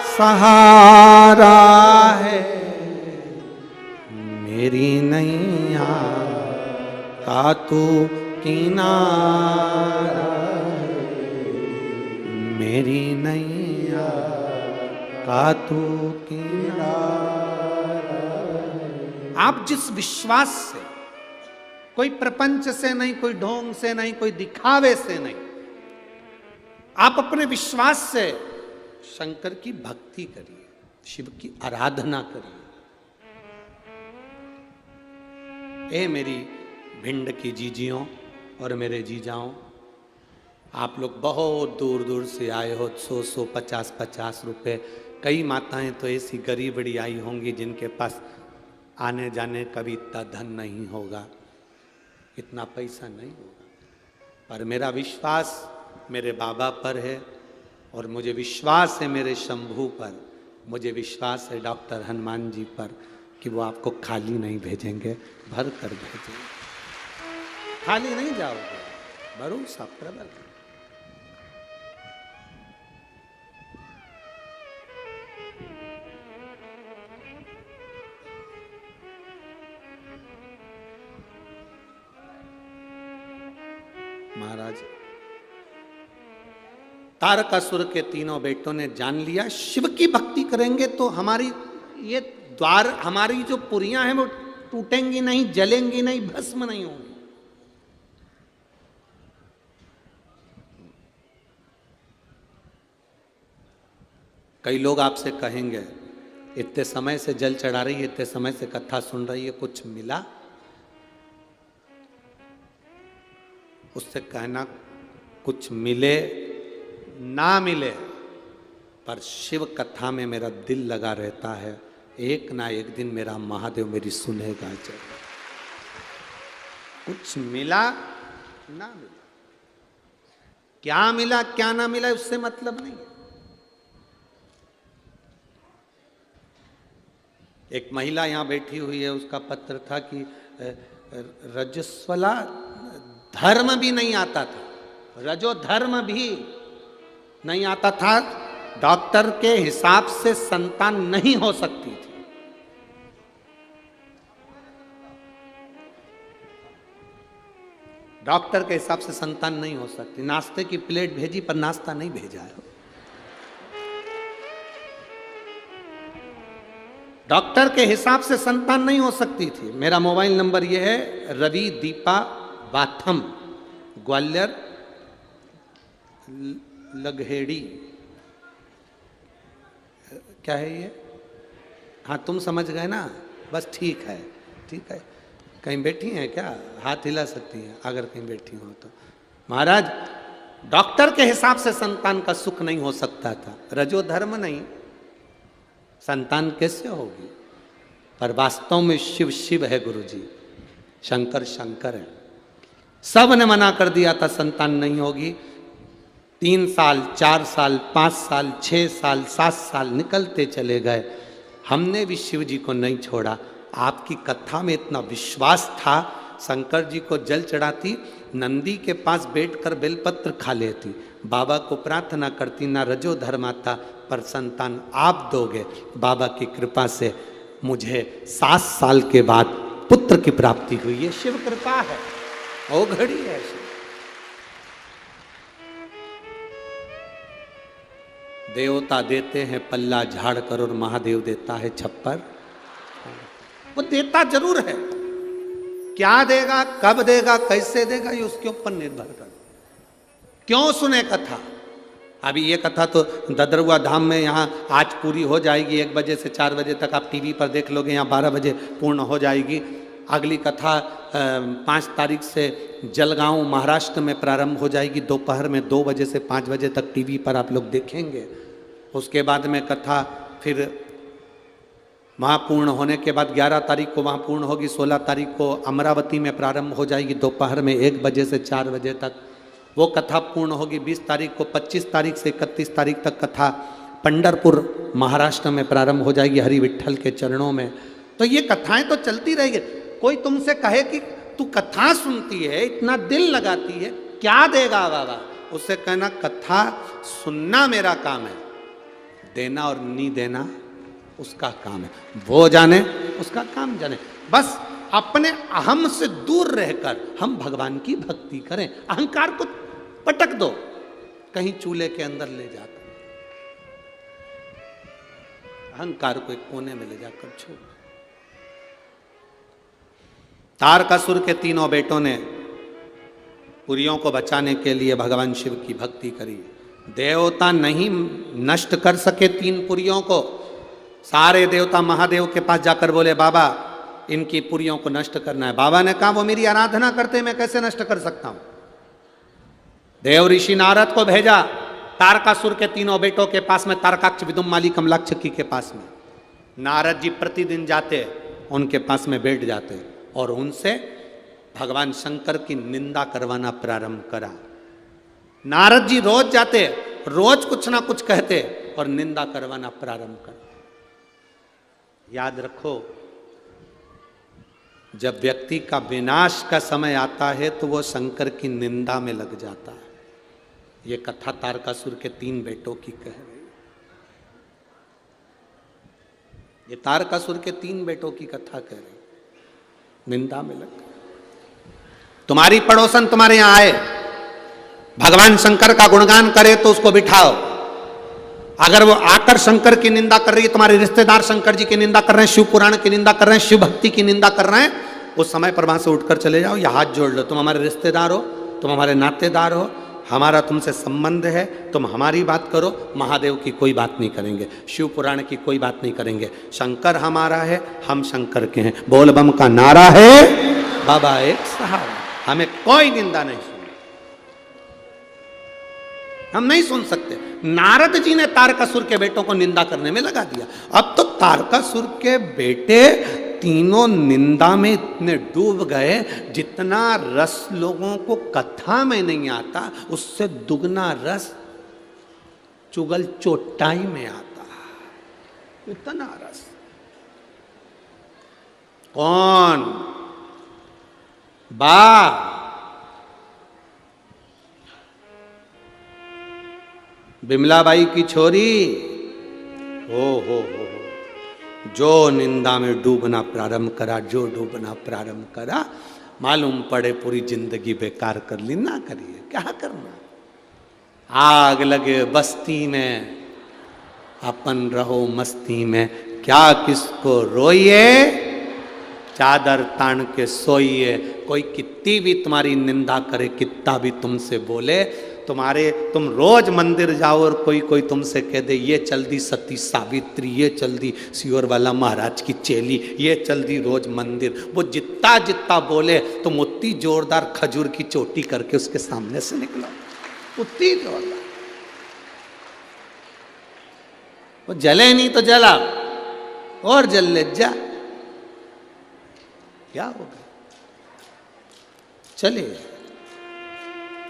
सहारा है, मेरी नैया का तू किनारा है, मेरी नैया का तू किनारा है। आप जिस विश्वास से, कोई प्रपंच से नहीं, कोई ढोंग से नहीं, कोई दिखावे से नहीं, आप अपने विश्वास से शंकर की भक्ति करिए, शिव की आराधना करिए। ए मेरी भिंड की जीजियों और मेरे जीजाओं, आप लोग बहुत दूर दूर से आए हो, 100 50 रुपए। कई माताएं तो ऐसी गरीबड़ी आई होंगी जिनके पास आने जाने का भी इतना धन नहीं होगा, इतना पैसा नहीं होगा, पर मेरा विश्वास मेरे बाबा पर है और मुझे विश्वास है मेरे शंभू पर, मुझे विश्वास है डॉक्टर हनुमान जी पर कि वो आपको खाली नहीं भेजेंगे, भर कर भेजेंगे, खाली नहीं जाओगे, भरोसा प्रबल। महाराज तारकासुर के तीनों बेटों ने जान लिया शिव की भक्ति करेंगे तो हमारी ये द्वार, हमारी जो पुरियां हैं वो टूटेंगी नहीं, जलेंगी नहीं, भस्म नहीं होंगी। कई लोग आपसे कहेंगे इतने समय से जल चढ़ा रही है, इतने समय से कथा सुन रही है, कुछ मिला? उससे कहना कुछ मिले ना मिले, पर शिव कथा में मेरा दिल लगा रहता है, एक ना एक दिन मेरा महादेव मेरी सुनेगा जरूर। कुछ मिला ना मिला, क्या मिला क्या ना मिला उससे मतलब नहीं है। एक महिला यहां बैठी हुई है, उसका पत्र था कि रजस्वला धर्म भी नहीं आता था, रजो धर्म भी नहीं आता था, डॉक्टर के हिसाब से संतान नहीं हो सकती थी। डॉक्टर के हिसाब से संतान नहीं हो सकती। नाश्ते की प्लेट भेजी पर नाश्ता नहीं भेजा है। डॉक्टर के हिसाब से संतान नहीं हो सकती थी। मेरा मोबाइल नंबर यह है, रवि दीपा बाथम, ग्वालियर लगहेड़ी, क्या है ये? हाँ तुम समझ गए ना, बस ठीक है, ठीक है। कहीं बैठी हैं क्या? हाथ हिला सकती हैं अगर कहीं बैठी हो तो। महाराज डॉक्टर के हिसाब से संतान का सुख नहीं हो सकता था, रजो धर्म नहीं, संतान कैसे होगी? पर वास्तव में शिव शिव है गुरुजी, शंकर शंकर है। सब ने मना कर दिया था संतान नहीं होगी। 3 साल 4 साल 5 साल 6 साल 7 साल निकलते चले गए, हमने भी शिव जी को नहीं छोड़ा। आपकी कथा में इतना विश्वास था, शंकर जी को जल चढ़ाती, नंदी के पास बैठकर बेलपत्र खा लेती, बाबा को प्रार्थना करती, ना रजो धर्म आता पर संतान आप दोगे। बाबा की कृपा से मुझे 7 साल के बाद पुत्र की प्राप्ति हुई। ये शिव कृपा है, ओ घड़ी है शिव। देवता देते हैं पल्ला झाड़ कर और महादेव देता है छप्पर। वो देता जरूर है, क्या देगा, कब देगा, कैसे देगा, ये उसके ऊपर निर्भर कर। क्यों सुने कथा? अभी ये कथा तो ददरुआ धाम में यहाँ आज पूरी हो जाएगी, 1 बजे से 4 बजे तक आप टीवी पर देख लोगे, यहाँ 12 बजे पूर्ण हो जाएगी। अगली कथा 5 तारीख से जलगांव महाराष्ट्र में प्रारंभ हो जाएगी, दोपहर में 2 बजे से 5 बजे तक टीवी पर आप लोग देखेंगे। उसके बाद में कथा फिर वहाँ पूर्ण होने के बाद 11 तारीख को वहाँ पूर्ण होगी, 16 तारीख को अमरावती में प्रारंभ हो जाएगी, दोपहर में 1 बजे से 4 बजे तक वो कथा पूर्ण होगी। 20 तारीख को, 25 तारीख से 31 तारीख तक कथा पंढरपुर महाराष्ट्र में प्रारंभ हो जाएगी, हरि विट्ठल के चरणों में। तो ये कथाएं तो चलती रहेगी। कोई तुमसे कहे कि तू कथा सुनती है, इतना दिल लगाती है, क्या देगा बाबा? उससे कहना कथा सुनना मेरा काम है, देना और नहीं देना उसका काम है। वो जाने, उसका काम जाने। बस अपने अहम से दूर रहकर हम भगवान की भक्ति करें। अहंकार को पटक दो, कहीं चूल्हे के अंदर ले जाकर, अहंकार को एक कोने में ले जाकर छोड़। तारकासुर के तीनों बेटों ने पुरियों को बचाने के लिए भगवान शिव की भक्ति करी। देवता नहीं नष्ट कर सके तीन पुरियों को। सारे देवता महादेव के पास जाकर बोले बाबा इनकी पुरियों को नष्ट करना है। बाबा ने कहा वो मेरी आराधना करते, मैं कैसे नष्ट कर सकता हूं। देव ऋषि नारद को भेजा तारकासुर के तीनों बेटों के पास में, तारकाक्ष, विदुम्माली, कमलाक्षकी के पास में। नारद जी प्रतिदिन जाते, उनके पास में बैठ जाते और उनसे भगवान शंकर की निंदा करवाना प्रारंभ करा। नारद जी रोज जाते, रोज कुछ ना कुछ कहते और निंदा करवाना प्रारंभ कर। याद रखो, जब व्यक्ति का विनाश का समय आता है तो वो शंकर की निंदा में लग जाता है। ये कथा तारकासुर के तीन बेटों की कह रही। ये तारकासुर के तीन बेटों की कथा कह रही, निंदा में लग। तुम्हारी पड़ोसन तुम्हारे यहां आए, भगवान शंकर का गुणगान करे तो उसको बिठाओ। अगर वो आकर शंकर की निंदा कर रही है, तुम्हारे रिश्तेदार शंकर जी की निंदा कर रहे हैं, शिव पुराण की निंदा कर रहे हैं, शिव भक्ति की निंदा कर रहे हैं, उस समय पर वहां से उठकर चले जाओ या हाथ जोड़ लो। तुम हमारे रिश्तेदार हो, तुम हमारे नातेदार हो, हमारा तुमसे संबंध है, तुम हमारी बात करो। महादेव की कोई बात नहीं करेंगे, शिव पुराण की कोई बात नहीं करेंगे। शंकर हमारा है, हम शंकर के हैं। बोल बम का नारा है, बाबा एक सहारा। हमें कोई निंदा नहीं सुनी, हम नहीं सुन सकते। नारद जी ने तारकासुर के बेटों को निंदा करने में लगा दिया। अब तो तारकासुर के बेटे तीनों निंदा में इतने डूब गए, जितना रस लोगों को कथा में नहीं आता, उससे दुगना रस चुगल चोटाई में आता। इतना रस। कौन? बा बिमलाबाई की छोरी। हो, जो निंदा में डूबना प्रारंभ करा, जो डूबना प्रारंभ करा, मालूम पड़े पूरी जिंदगी बेकार कर ली। ना करिए, क्या करना। आग लगे बस्ती में, अपन रहो मस्ती में। क्या किसको रोइए, चादर तान के सोइए। कोई कितनी भी तुम्हारी निंदा करे, कितना भी तुमसे बोले, तुम रोज मंदिर जाओ और कोई तुमसे कह दे ये चल दी सती सावित्री, ये चल दी सियोर वाला महाराज की चेली, ये चल दी रोज मंदिर। वो जितना जितना बोले तुम उतनी जोरदार खजूर की चोटी करके उसके सामने से निकलो, उतनी जोरदार। वो जले नहीं तो जला और जल ले जा, क्या होगा। चलिए,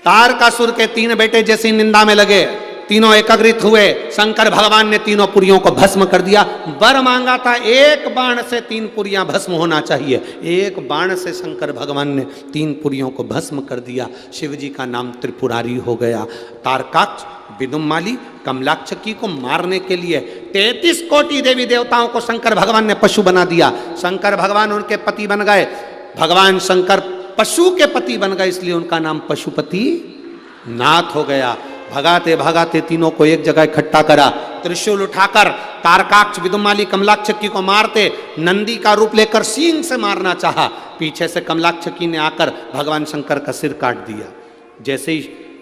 तारकासुर के तीन बेटे जैसी निंदा में लगे, तीनों एकत्रित हुए। शंकर भगवान ने तीनों पुरियों को भस्म कर दिया। वर मांगा था, एक बाण से तीन पुरियां भस्म होना चाहिए। एक बाण से शंकर भगवान ने तीन पुरियों को भस्म कर दिया। शिव जी का नाम त्रिपुरारी हो गया। तारकाक्ष, विदुम्माली, कमलाक्षकी को मारने के लिए 33 कोटि देवी देवताओं को शंकर भगवान ने पशु बना दिया। शंकर भगवान उनके पति बन गए। भगवान शंकर पशु के पति बन गए, इसलिए उनका नाम पशुपति नाथ हो गया। भगाते भगाते तीनों को एक जगह इकट्ठा करा। त्रिशूल उठाकर तारकाक्ष, विदुम्माली, कमलाक्षकी को मारते। नंदी का रूप लेकर सींग से मारना चाहा। पीछे से कमलाक्षकी ने आकर भगवान शंकर का सिर काट दिया। जैसे ही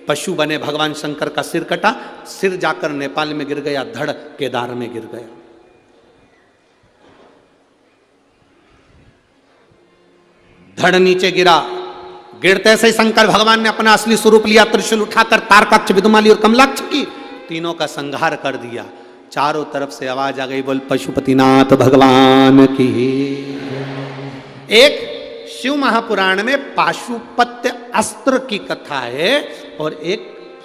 पशु बने भगवान शंकर का सिर कटा, सिर जाकर नेपाल में गिर गया, धड़ केदार में गिर गया। धड़ नीचे गिरा। गिरते से शंकर भगवान ने अपना असली स्वरूप लिया। त्रिशूल उठाकर तारकाक्ष, विदुम्माली और कमलाक्षकी तीनों का संहार कर दिया। चारों तरफ से आवाज आ गई, बोल पशुपतिनाथ भगवान की। एक शिव महापुराण में पाशुपत्य अस्त्र की कथा है और एक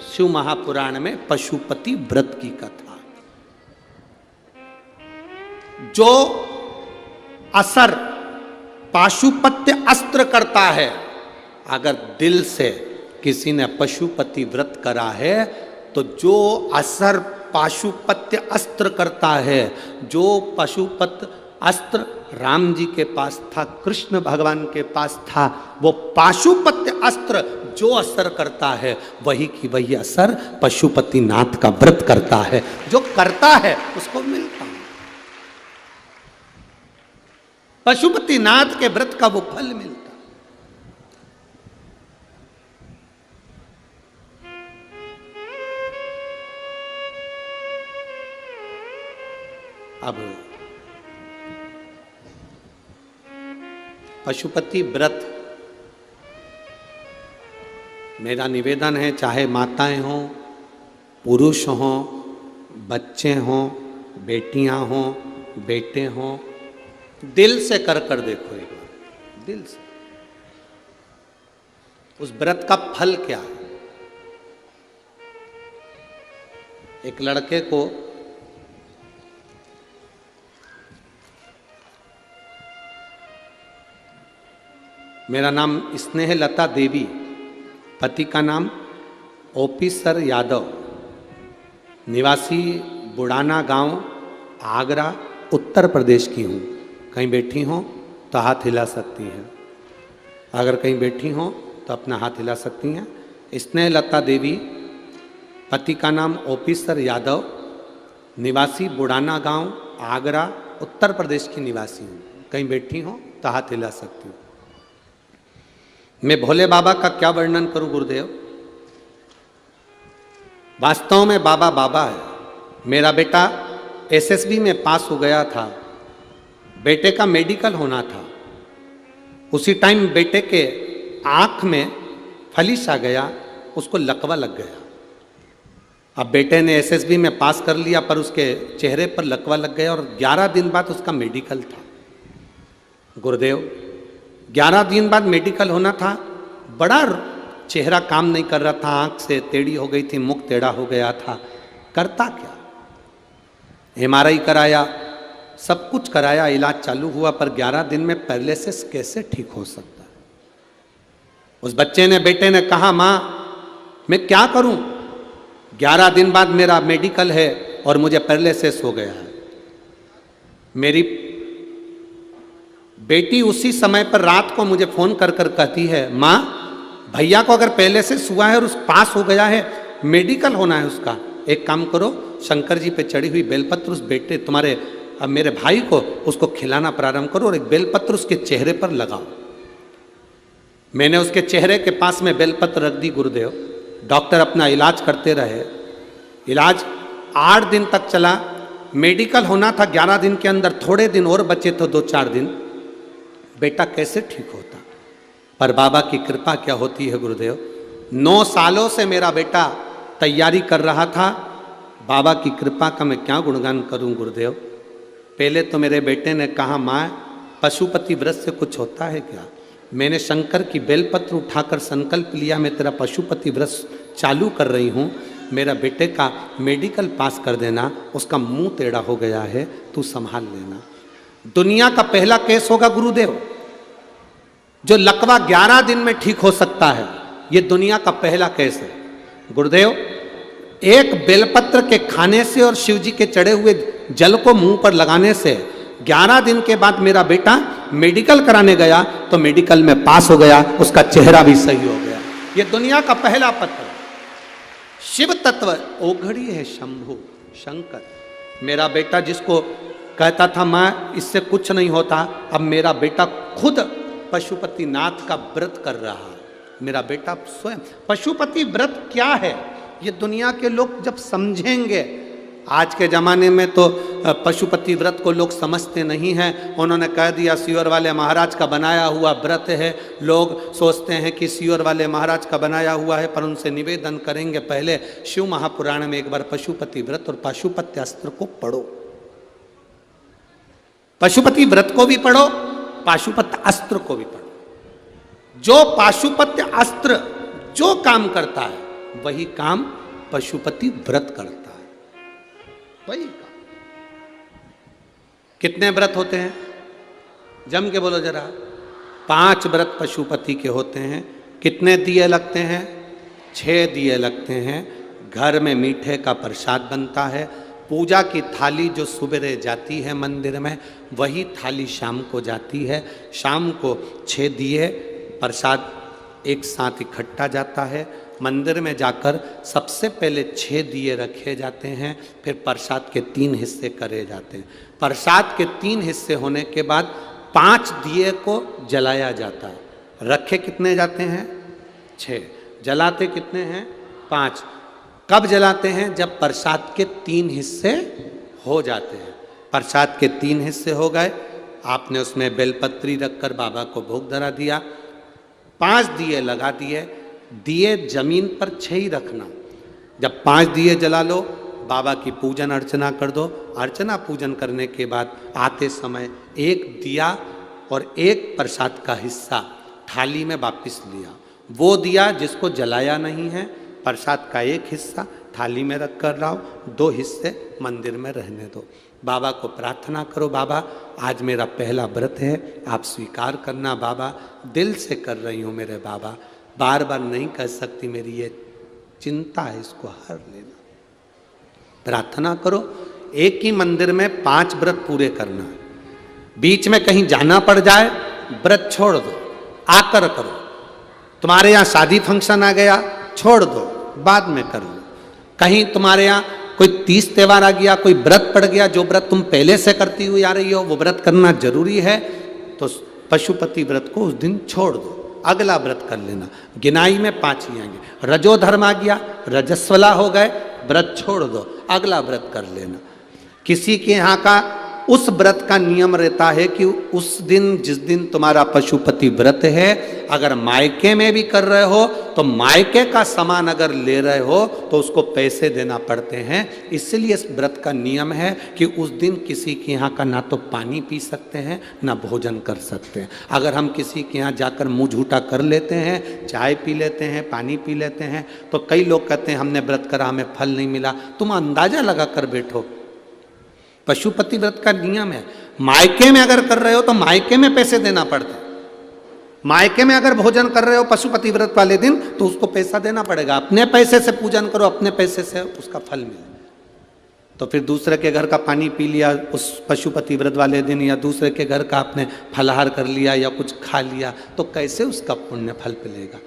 शिव महापुराण में पशुपति व्रत की कथा। जो असर पाशुपत्य अस्त्र करता है, अगर दिल से किसी ने पशुपति व्रत करा है तो जो असर पाशुपत्य अस्त्र करता है, जो पशुपत अस्त्र राम जी के पास था, कृष्ण भगवान के पास था, वो पाशुपत्य अस्त्र जो असर करता है वही की वही असर पशुपति नाथ का व्रत करता है। जो करता है उसको मिलता है, पशुपति नाथ के व्रत का वो फल मिलता। अब पशुपति व्रत, मेरा निवेदन है, चाहे माताएं हों, पुरुष हों, बच्चे हों, बेटियां हों, बेटे हों, दिल से कर देखो एक बार, दिल से। उस व्रत का फल क्या है? एक लड़के को मेरा नाम स्नेह लता देवी, पति का नाम ओपी सर यादव, निवासी बुढ़ाना गांव, आगरा, उत्तर प्रदेश की हूँ। कहीं बैठी हो तो हाथ हिला सकती हैं, अगर कहीं बैठी हो तो अपना हाथ हिला सकती हैं। स्नेह लता देवी, पति का नाम ओपी सर यादव, निवासी बुढ़ाना गांव, आगरा, उत्तर प्रदेश की निवासी हूँ। कहीं बैठी हो तो हाथ हिला सकती हूँ। मैं भोले बाबा का क्या वर्णन करूं गुरुदेव? वास्तव में बाबा बाबा है। मेरा बेटा एसएसबी में पास हो गया था, बेटे का मेडिकल होना था। उसी टाइम बेटे के आंख में फलिश आ गया, उसको लकवा लग गया। अब बेटे ने एसएसबी में पास कर लिया, पर उसके चेहरे पर लकवा लग गया और 11 दिन बाद उसका मेडिकल था। गुरुदेव, 11 दिन बाद मेडिकल होना था। बड़ा चेहरा काम नहीं कर रहा था, आंख से टेढ़ी हो गई थी, मुख टेढ़ा हो गया था। करता क्या? एमआरआई कराया, सब कुछ कराया, इलाज चालू हुआ, पर 11 दिन में पैरालिसिस कैसे ठीक हो सकता है? उस बच्चे ने, बेटे ने कहा, माँ मैं क्या करूं? 11 दिन बाद मेरा मेडिकल है और मुझे पैरालिसिस हो गया है। मेरी बेटी उसी समय पर रात को मुझे फोन कर कहती है, माँ भैया को अगर पहले से हुआ है और उस पास हो गया है, मेडिकल होना है उसका, एक काम करो, शंकर जी पे चढ़ी हुई बेलपत्र उस बेटे तुम्हारे अब मेरे भाई को उसको खिलाना प्रारंभ करो और एक बेलपत्र उसके चेहरे पर लगाओ। मैंने उसके चेहरे के पास में बेलपत्र रख दी। गुरुदेव, डॉक्टर अपना इलाज करते रहे। इलाज 8 दिन तक चला। मेडिकल होना था 11 दिन के अंदर, थोड़े दिन और बचे थे, 2-4 दिन। बेटा कैसे ठीक होता? पर बाबा की कृपा क्या होती है गुरुदेव। 9 सालों से मेरा बेटा तैयारी कर रहा था। बाबा की कृपा का मैं क्या गुणगान करूं गुरुदेव। पहले तो मेरे बेटे ने कहा, माँ पशुपति व्रत से कुछ होता है क्या? मैंने शंकर की बेलपत्र उठाकर संकल्प लिया, मैं तेरा पशुपति व्रत चालू कर रही हूँ, मेरा बेटे का मेडिकल पास कर देना, उसका मुंह टेढ़ा हो गया है, तू संभाल लेना। दुनिया का पहला केस होगा गुरुदेव, जो लकवा 11 दिन में ठीक हो सकता है। ये दुनिया का पहला केस है गुरुदेव। एक बेलपत्र के खाने से और शिव जी के चढ़े हुए जल को मुंह पर लगाने से 11 दिन के बाद मेरा बेटा मेडिकल कराने गया तो मेडिकल में पास हो गया, उसका चेहरा भी सही हो गया। ये दुनिया का पहला पत्र। शिव तत्व ओघड़ी है शंभु शंकर। मेरा बेटा जिसको कहता था माँ इससे कुछ नहीं होता, अब मेरा बेटा खुद पशुपति नाथ का व्रत कर रहा है। मेरा बेटा स्वयं। पशुपति व्रत क्या है ये दुनिया के लोग जब समझेंगे। आज के ज़माने में तो पशुपति व्रत को लोग समझते नहीं हैं। उन्होंने कह दिया सीवर वाले महाराज का बनाया हुआ व्रत है। लोग सोचते हैं कि सीवर वाले महाराज का बनाया हुआ है, पर उनसे निवेदन करेंगे पहले शिव महापुराण में एक बार पशुपति व्रत और पाशुपत्य अस्त्र को पढ़ो। पशुपति व्रत को भी पढ़ो, पाशुपत्य अस्त्र को भी पढ़ो। जो पाशुपत्य अस्त्र जो काम करता है वही काम पशुपति व्रत करता है, वही काम। कितने व्रत होते हैं? जम के बोलो जरा। 5 व्रत पशुपति के होते हैं। कितने दिए लगते हैं? 6 दिए लगते हैं, घर में मीठे का प्रसाद बनता है, पूजा की थाली जो सुबह जाती है मंदिर में वही थाली शाम को जाती है। शाम को 6 दिए प्रसाद एक साथ इकट्ठा जाता है। मंदिर में जाकर सबसे पहले 6 दिए रखे जाते हैं, फिर प्रसाद के 3 हिस्से करे जाते हैं। प्रसाद के 3 हिस्से होने के बाद 5 दिए को जलाया जाता है। रखे कितने जाते हैं? 6। जलाते कितने हैं? 5। कब जलाते हैं? जब प्रसाद के 3 हिस्से हो जाते हैं। प्रसाद के 3 हिस्से हो गए, आपने उसमें बेलपत्री रखकर बाबा को भोग धरा दिया, 5 दिए लगा दिए। दिए जमीन पर 6 ही रखना। जब 5 दिए जला लो, बाबा की पूजन अर्चना कर दो। अर्चना पूजन करने के बाद आते समय 1 दिया और 1 प्रसाद का हिस्सा थाली में वापस लिया। वो दिया जिसको जलाया नहीं है, प्रसाद का 1 हिस्सा थाली में रख कर लाओ, 2 हिस्से मंदिर में रहने दो। बाबा को प्रार्थना करो, बाबा आज मेरा पहला व्रत है, आप स्वीकार करना बाबा, दिल से कर रही हूँ मेरे बाबा, बार बार नहीं कह सकती, मेरी ये चिंता है, इसको हर लेना। प्रार्थना करो। एक ही मंदिर में 5 व्रत पूरे करना है। बीच में कहीं जाना पड़ जाए, व्रत छोड़ दो, आकर करो। तुम्हारे यहाँ शादी फंक्शन आ गया, छोड़ दो, बाद में कर लो। कहीं तुम्हारे यहाँ कोई 30 त्योहार आ गया, कोई व्रत पड़ गया, जो व्रत तुम पहले से करती हुई आ रही हो वो व्रत करना जरूरी है, तो पशुपति व्रत को उस दिन छोड़ दो, अगला व्रत कर लेना। गिनाई में 5 ही आएंगे। रजोधर्म आ गया, रजस्वला हो गए, व्रत छोड़ दो, अगला व्रत कर लेना। किसी के यहाँ का उस व्रत का नियम रहता है कि उस दिन, जिस दिन तुम्हारा पशुपति व्रत है, अगर मायके में भी कर रहे हो तो मायके का सामान अगर ले रहे हो तो उसको पैसे देना पड़ते हैं। इसलिए इस व्रत का नियम है कि उस दिन किसी के यहाँ का ना तो पानी पी सकते हैं ना भोजन कर सकते हैं। अगर हम किसी के यहाँ जाकर मुँह झूठा कर लेते हैं, चाय पी लेते हैं, पानी पी लेते हैं, तो कई लोग कहते हैं हमने व्रत करा, हमें फल नहीं मिला। तुम अंदाजा लगा कर बैठो, पशुपति व्रत का नियम है। मायके में अगर कर रहे हो तो मायके में पैसे देना पड़ता है। मायके में अगर भोजन कर रहे हो पशुपति व्रत वाले दिन तो उसको पैसा देना पड़ेगा। अपने पैसे से पूजन करो, अपने पैसे से उसका फल मिले। तो फिर दूसरे के घर का पानी पी लिया उस पशुपति व्रत वाले दिन, या दूसरे के घर का आपने फलाहार कर लिया या कुछ खा लिया, तो कैसे उसका पुण्य फल मिलेगा?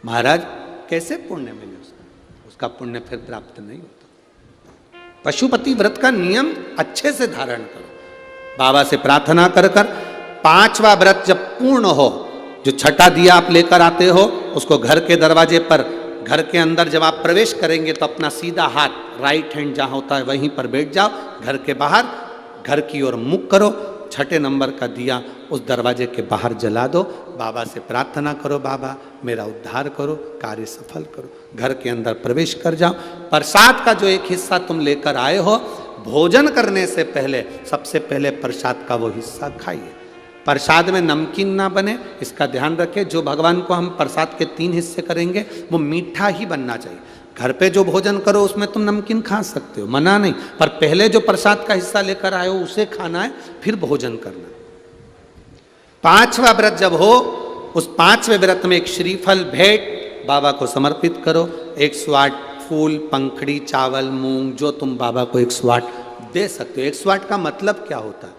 महाराज कैसे पुण्य मिले? उसका पुण्य फिर प्राप्त नहीं होता। पशुपति व्रत का नियम अच्छे से धारण करो। बाबा से प्रार्थना कर कर 5वां व्रत जब पूर्ण हो, जो छठा दिया आप लेकर आते हो, उसको घर के दरवाजे पर, घर के अंदर जब आप प्रवेश करेंगे तो अपना सीधा हाथ राइट हैंड जहाँ होता है वहीं पर बैठ जाओ। घर के बाहर घर की ओर मुख करो, 6ठे नंबर का दिया उस दरवाजे के बाहर जला दो। बाबा से प्रार्थना करो, बाबा मेरा उद्धार करो, कार्य सफल करो। घर के अंदर प्रवेश कर जाओ। प्रसाद का जो 1 हिस्सा तुम लेकर आए हो, भोजन करने से पहले सबसे पहले प्रसाद का वो हिस्सा खाइए। प्रसाद में नमकीन ना बने, इसका ध्यान रखें। जो भगवान को हम प्रसाद के 3 हिस्से करेंगे वो मीठा ही बनना चाहिए। घर पे जो भोजन करो उसमें तुम नमकीन खा सकते हो, मना नहीं, पर पहले जो प्रसाद का हिस्सा लेकर आए हो उसे खाना है, फिर भोजन करना है। 5वां व्रत जब हो, उस 5वें व्रत में एक श्रीफल भेंट बाबा को समर्पित करो। 108 फूल, पंखड़ी, चावल, मूंग, जो तुम बाबा को 108 दे सकते हो। 108 का मतलब क्या होता है?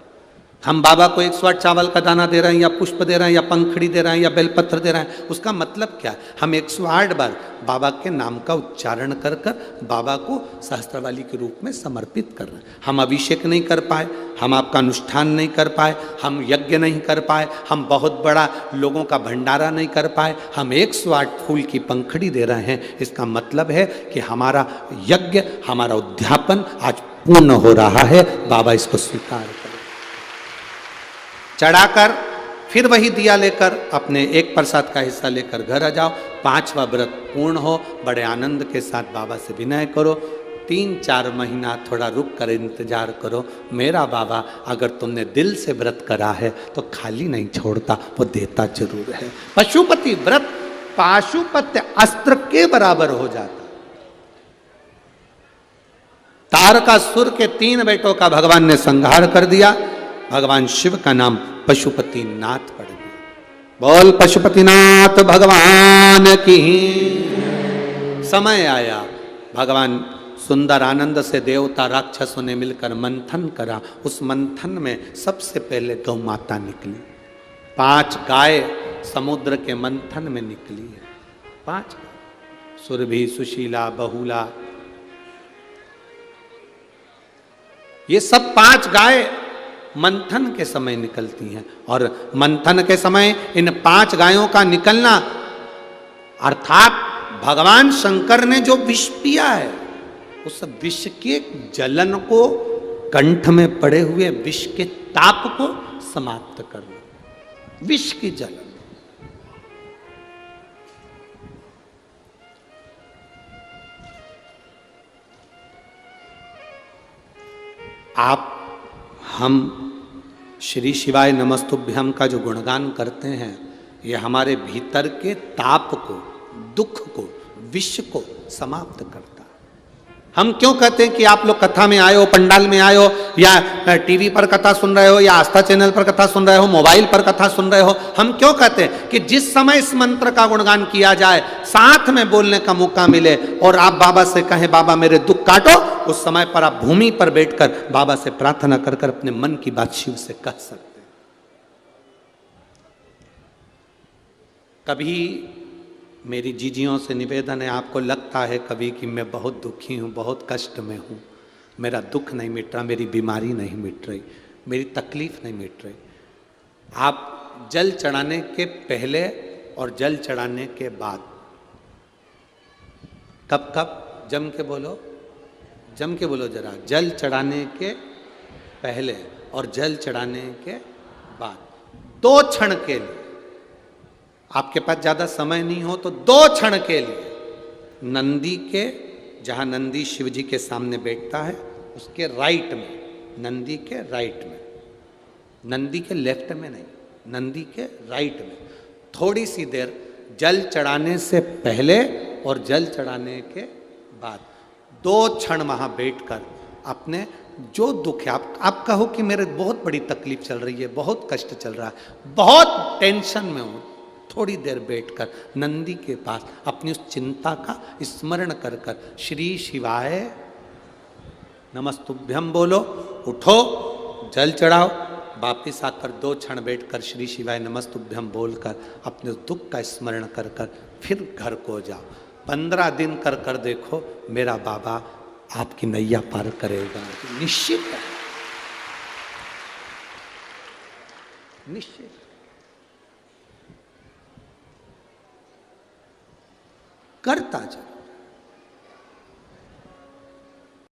हम बाबा को 108 चावल का दाना दे रहे हैं, या पुष्प दे रहे हैं, या पंखड़ी दे रहे हैं, या बेलपत्र दे रहे हैं, उसका मतलब क्या है? हम 108 बार बाबा के नाम का उच्चारण कर कर बाबा को सहस्त्रवाली के रूप में समर्पित कर रहे हैं। हम अभिषेक नहीं कर पाए, हम आपका अनुष्ठान नहीं कर पाए, हम यज्ञ नहीं कर पाए, हम बहुत बड़ा लोगों का भंडारा नहीं कर पाए, हम 108 फूल की पंखड़ी दे रहे हैं। इसका मतलब है कि हमारा यज्ञ, हमारा उद्यापन आज पूर्ण हो रहा है। बाबा इसको स्वीकार करें। चढ़ाकर फिर वही दिया लेकर अपने 1 प्रसाद का हिस्सा लेकर घर आ जाओ। 5वां व्रत पूर्ण हो, बड़े आनंद के साथ बाबा से विनय करो। 3-4 महीना थोड़ा रुक कर इंतजार करो। मेरा बाबा अगर तुमने दिल से व्रत करा है तो खाली नहीं छोड़ता, वो देता जरूर है। पशुपति व्रत पाशुपत्य अस्त्र के बराबर हो जाता। तारकासुर के 3 बेटों का भगवान ने संहार कर दिया। भगवान शिव का नाम पशुपति नाथ पड़ गया। बोल पशुपतिनाथ भगवान की। समय आया, भगवान सुंदर आनंद से देवता राक्षसों ने मिलकर मंथन करा। उस मंथन में सबसे पहले गौ माता निकली। 5 गाय समुद्र के मंथन में निकली है। 5 सुरभि, सुशीला, बहुला, ये सब 5 गाय मंथन के समय निकलती हैं। और मंथन के समय इन 5 गायों का निकलना अर्थात भगवान शंकर ने जो विष पिया है, उस विष के जलन को, कंठ में पड़े हुए विष के ताप को समाप्त करना, विष की जलन। आप, हम श्री शिवाय नमस्तुभ्यम का जो गुणगान करते हैं, ये हमारे भीतर के ताप को, दुख को, विष को समाप्त करता है। हम क्यों कहते हैं कि आप लोग कथा में आए हो, पंडाल में आए हो, या टीवी पर कथा सुन रहे हो, या आस्था चैनल पर कथा सुन रहे हो, मोबाइल पर कथा सुन रहे हो, हम क्यों कहते हैं कि जिस समय इस मंत्र का गुणगान किया जाए, साथ में बोलने का मौका मिले और आप बाबा से कहें बाबा मेरे दुख काटो, उस समय पर आप भूमि पर बैठकर बाबा से प्रार्थना कर कर अपने मन की बात शिव से कह सकते हैं। कभी मेरी जीजियों से निवेदन है, आपको लगता है कभी कि मैं बहुत दुखी हूँ, बहुत कष्ट में हूँ, मेरा दुख नहीं मिट रहा, मेरी बीमारी नहीं मिट रही, मेरी तकलीफ नहीं मिट रही, आप जल चढ़ाने के पहले और जल चढ़ाने के बाद, कब कब जम के बोलो, जम के बोलो जरा, जल चढ़ाने के पहले और जल चढ़ाने के बाद 2 क्षण के लिए, आपके पास ज्यादा समय नहीं हो तो 2 क्षण के लिए नंदी के, जहां नंदी शिव जी के सामने बैठता है उसके राइट में, नंदी के राइट में, नंदी के लेफ्ट में नहीं, नंदी के राइट में थोड़ी सी देर जल चढ़ाने से पहले और जल चढ़ाने के बाद 2 क्षण वहां बैठकर अपने जो दुख है, आप कहो कि मेरे बहुत बड़ी तकलीफ चल रही है, बहुत कष्ट चल रहा है, बहुत टेंशन में हूं, थोड़ी देर बैठकर नंदी के पास अपनी उस चिंता का स्मरण कर कर श्री शिवाय नमस्तुभ्यम बोलो, उठो, जल चढ़ाओ, वापिस आकर 2 क्षण बैठकर श्री शिवाय नमस्तुभ्यम बोलकर अपने दुख का स्मरण कर कर फिर घर को जाओ। 15 दिन कर कर देखो, मेरा बाबा आपकी नैया पार करेगा, निश्चित है, निश्चित। करता जाओ।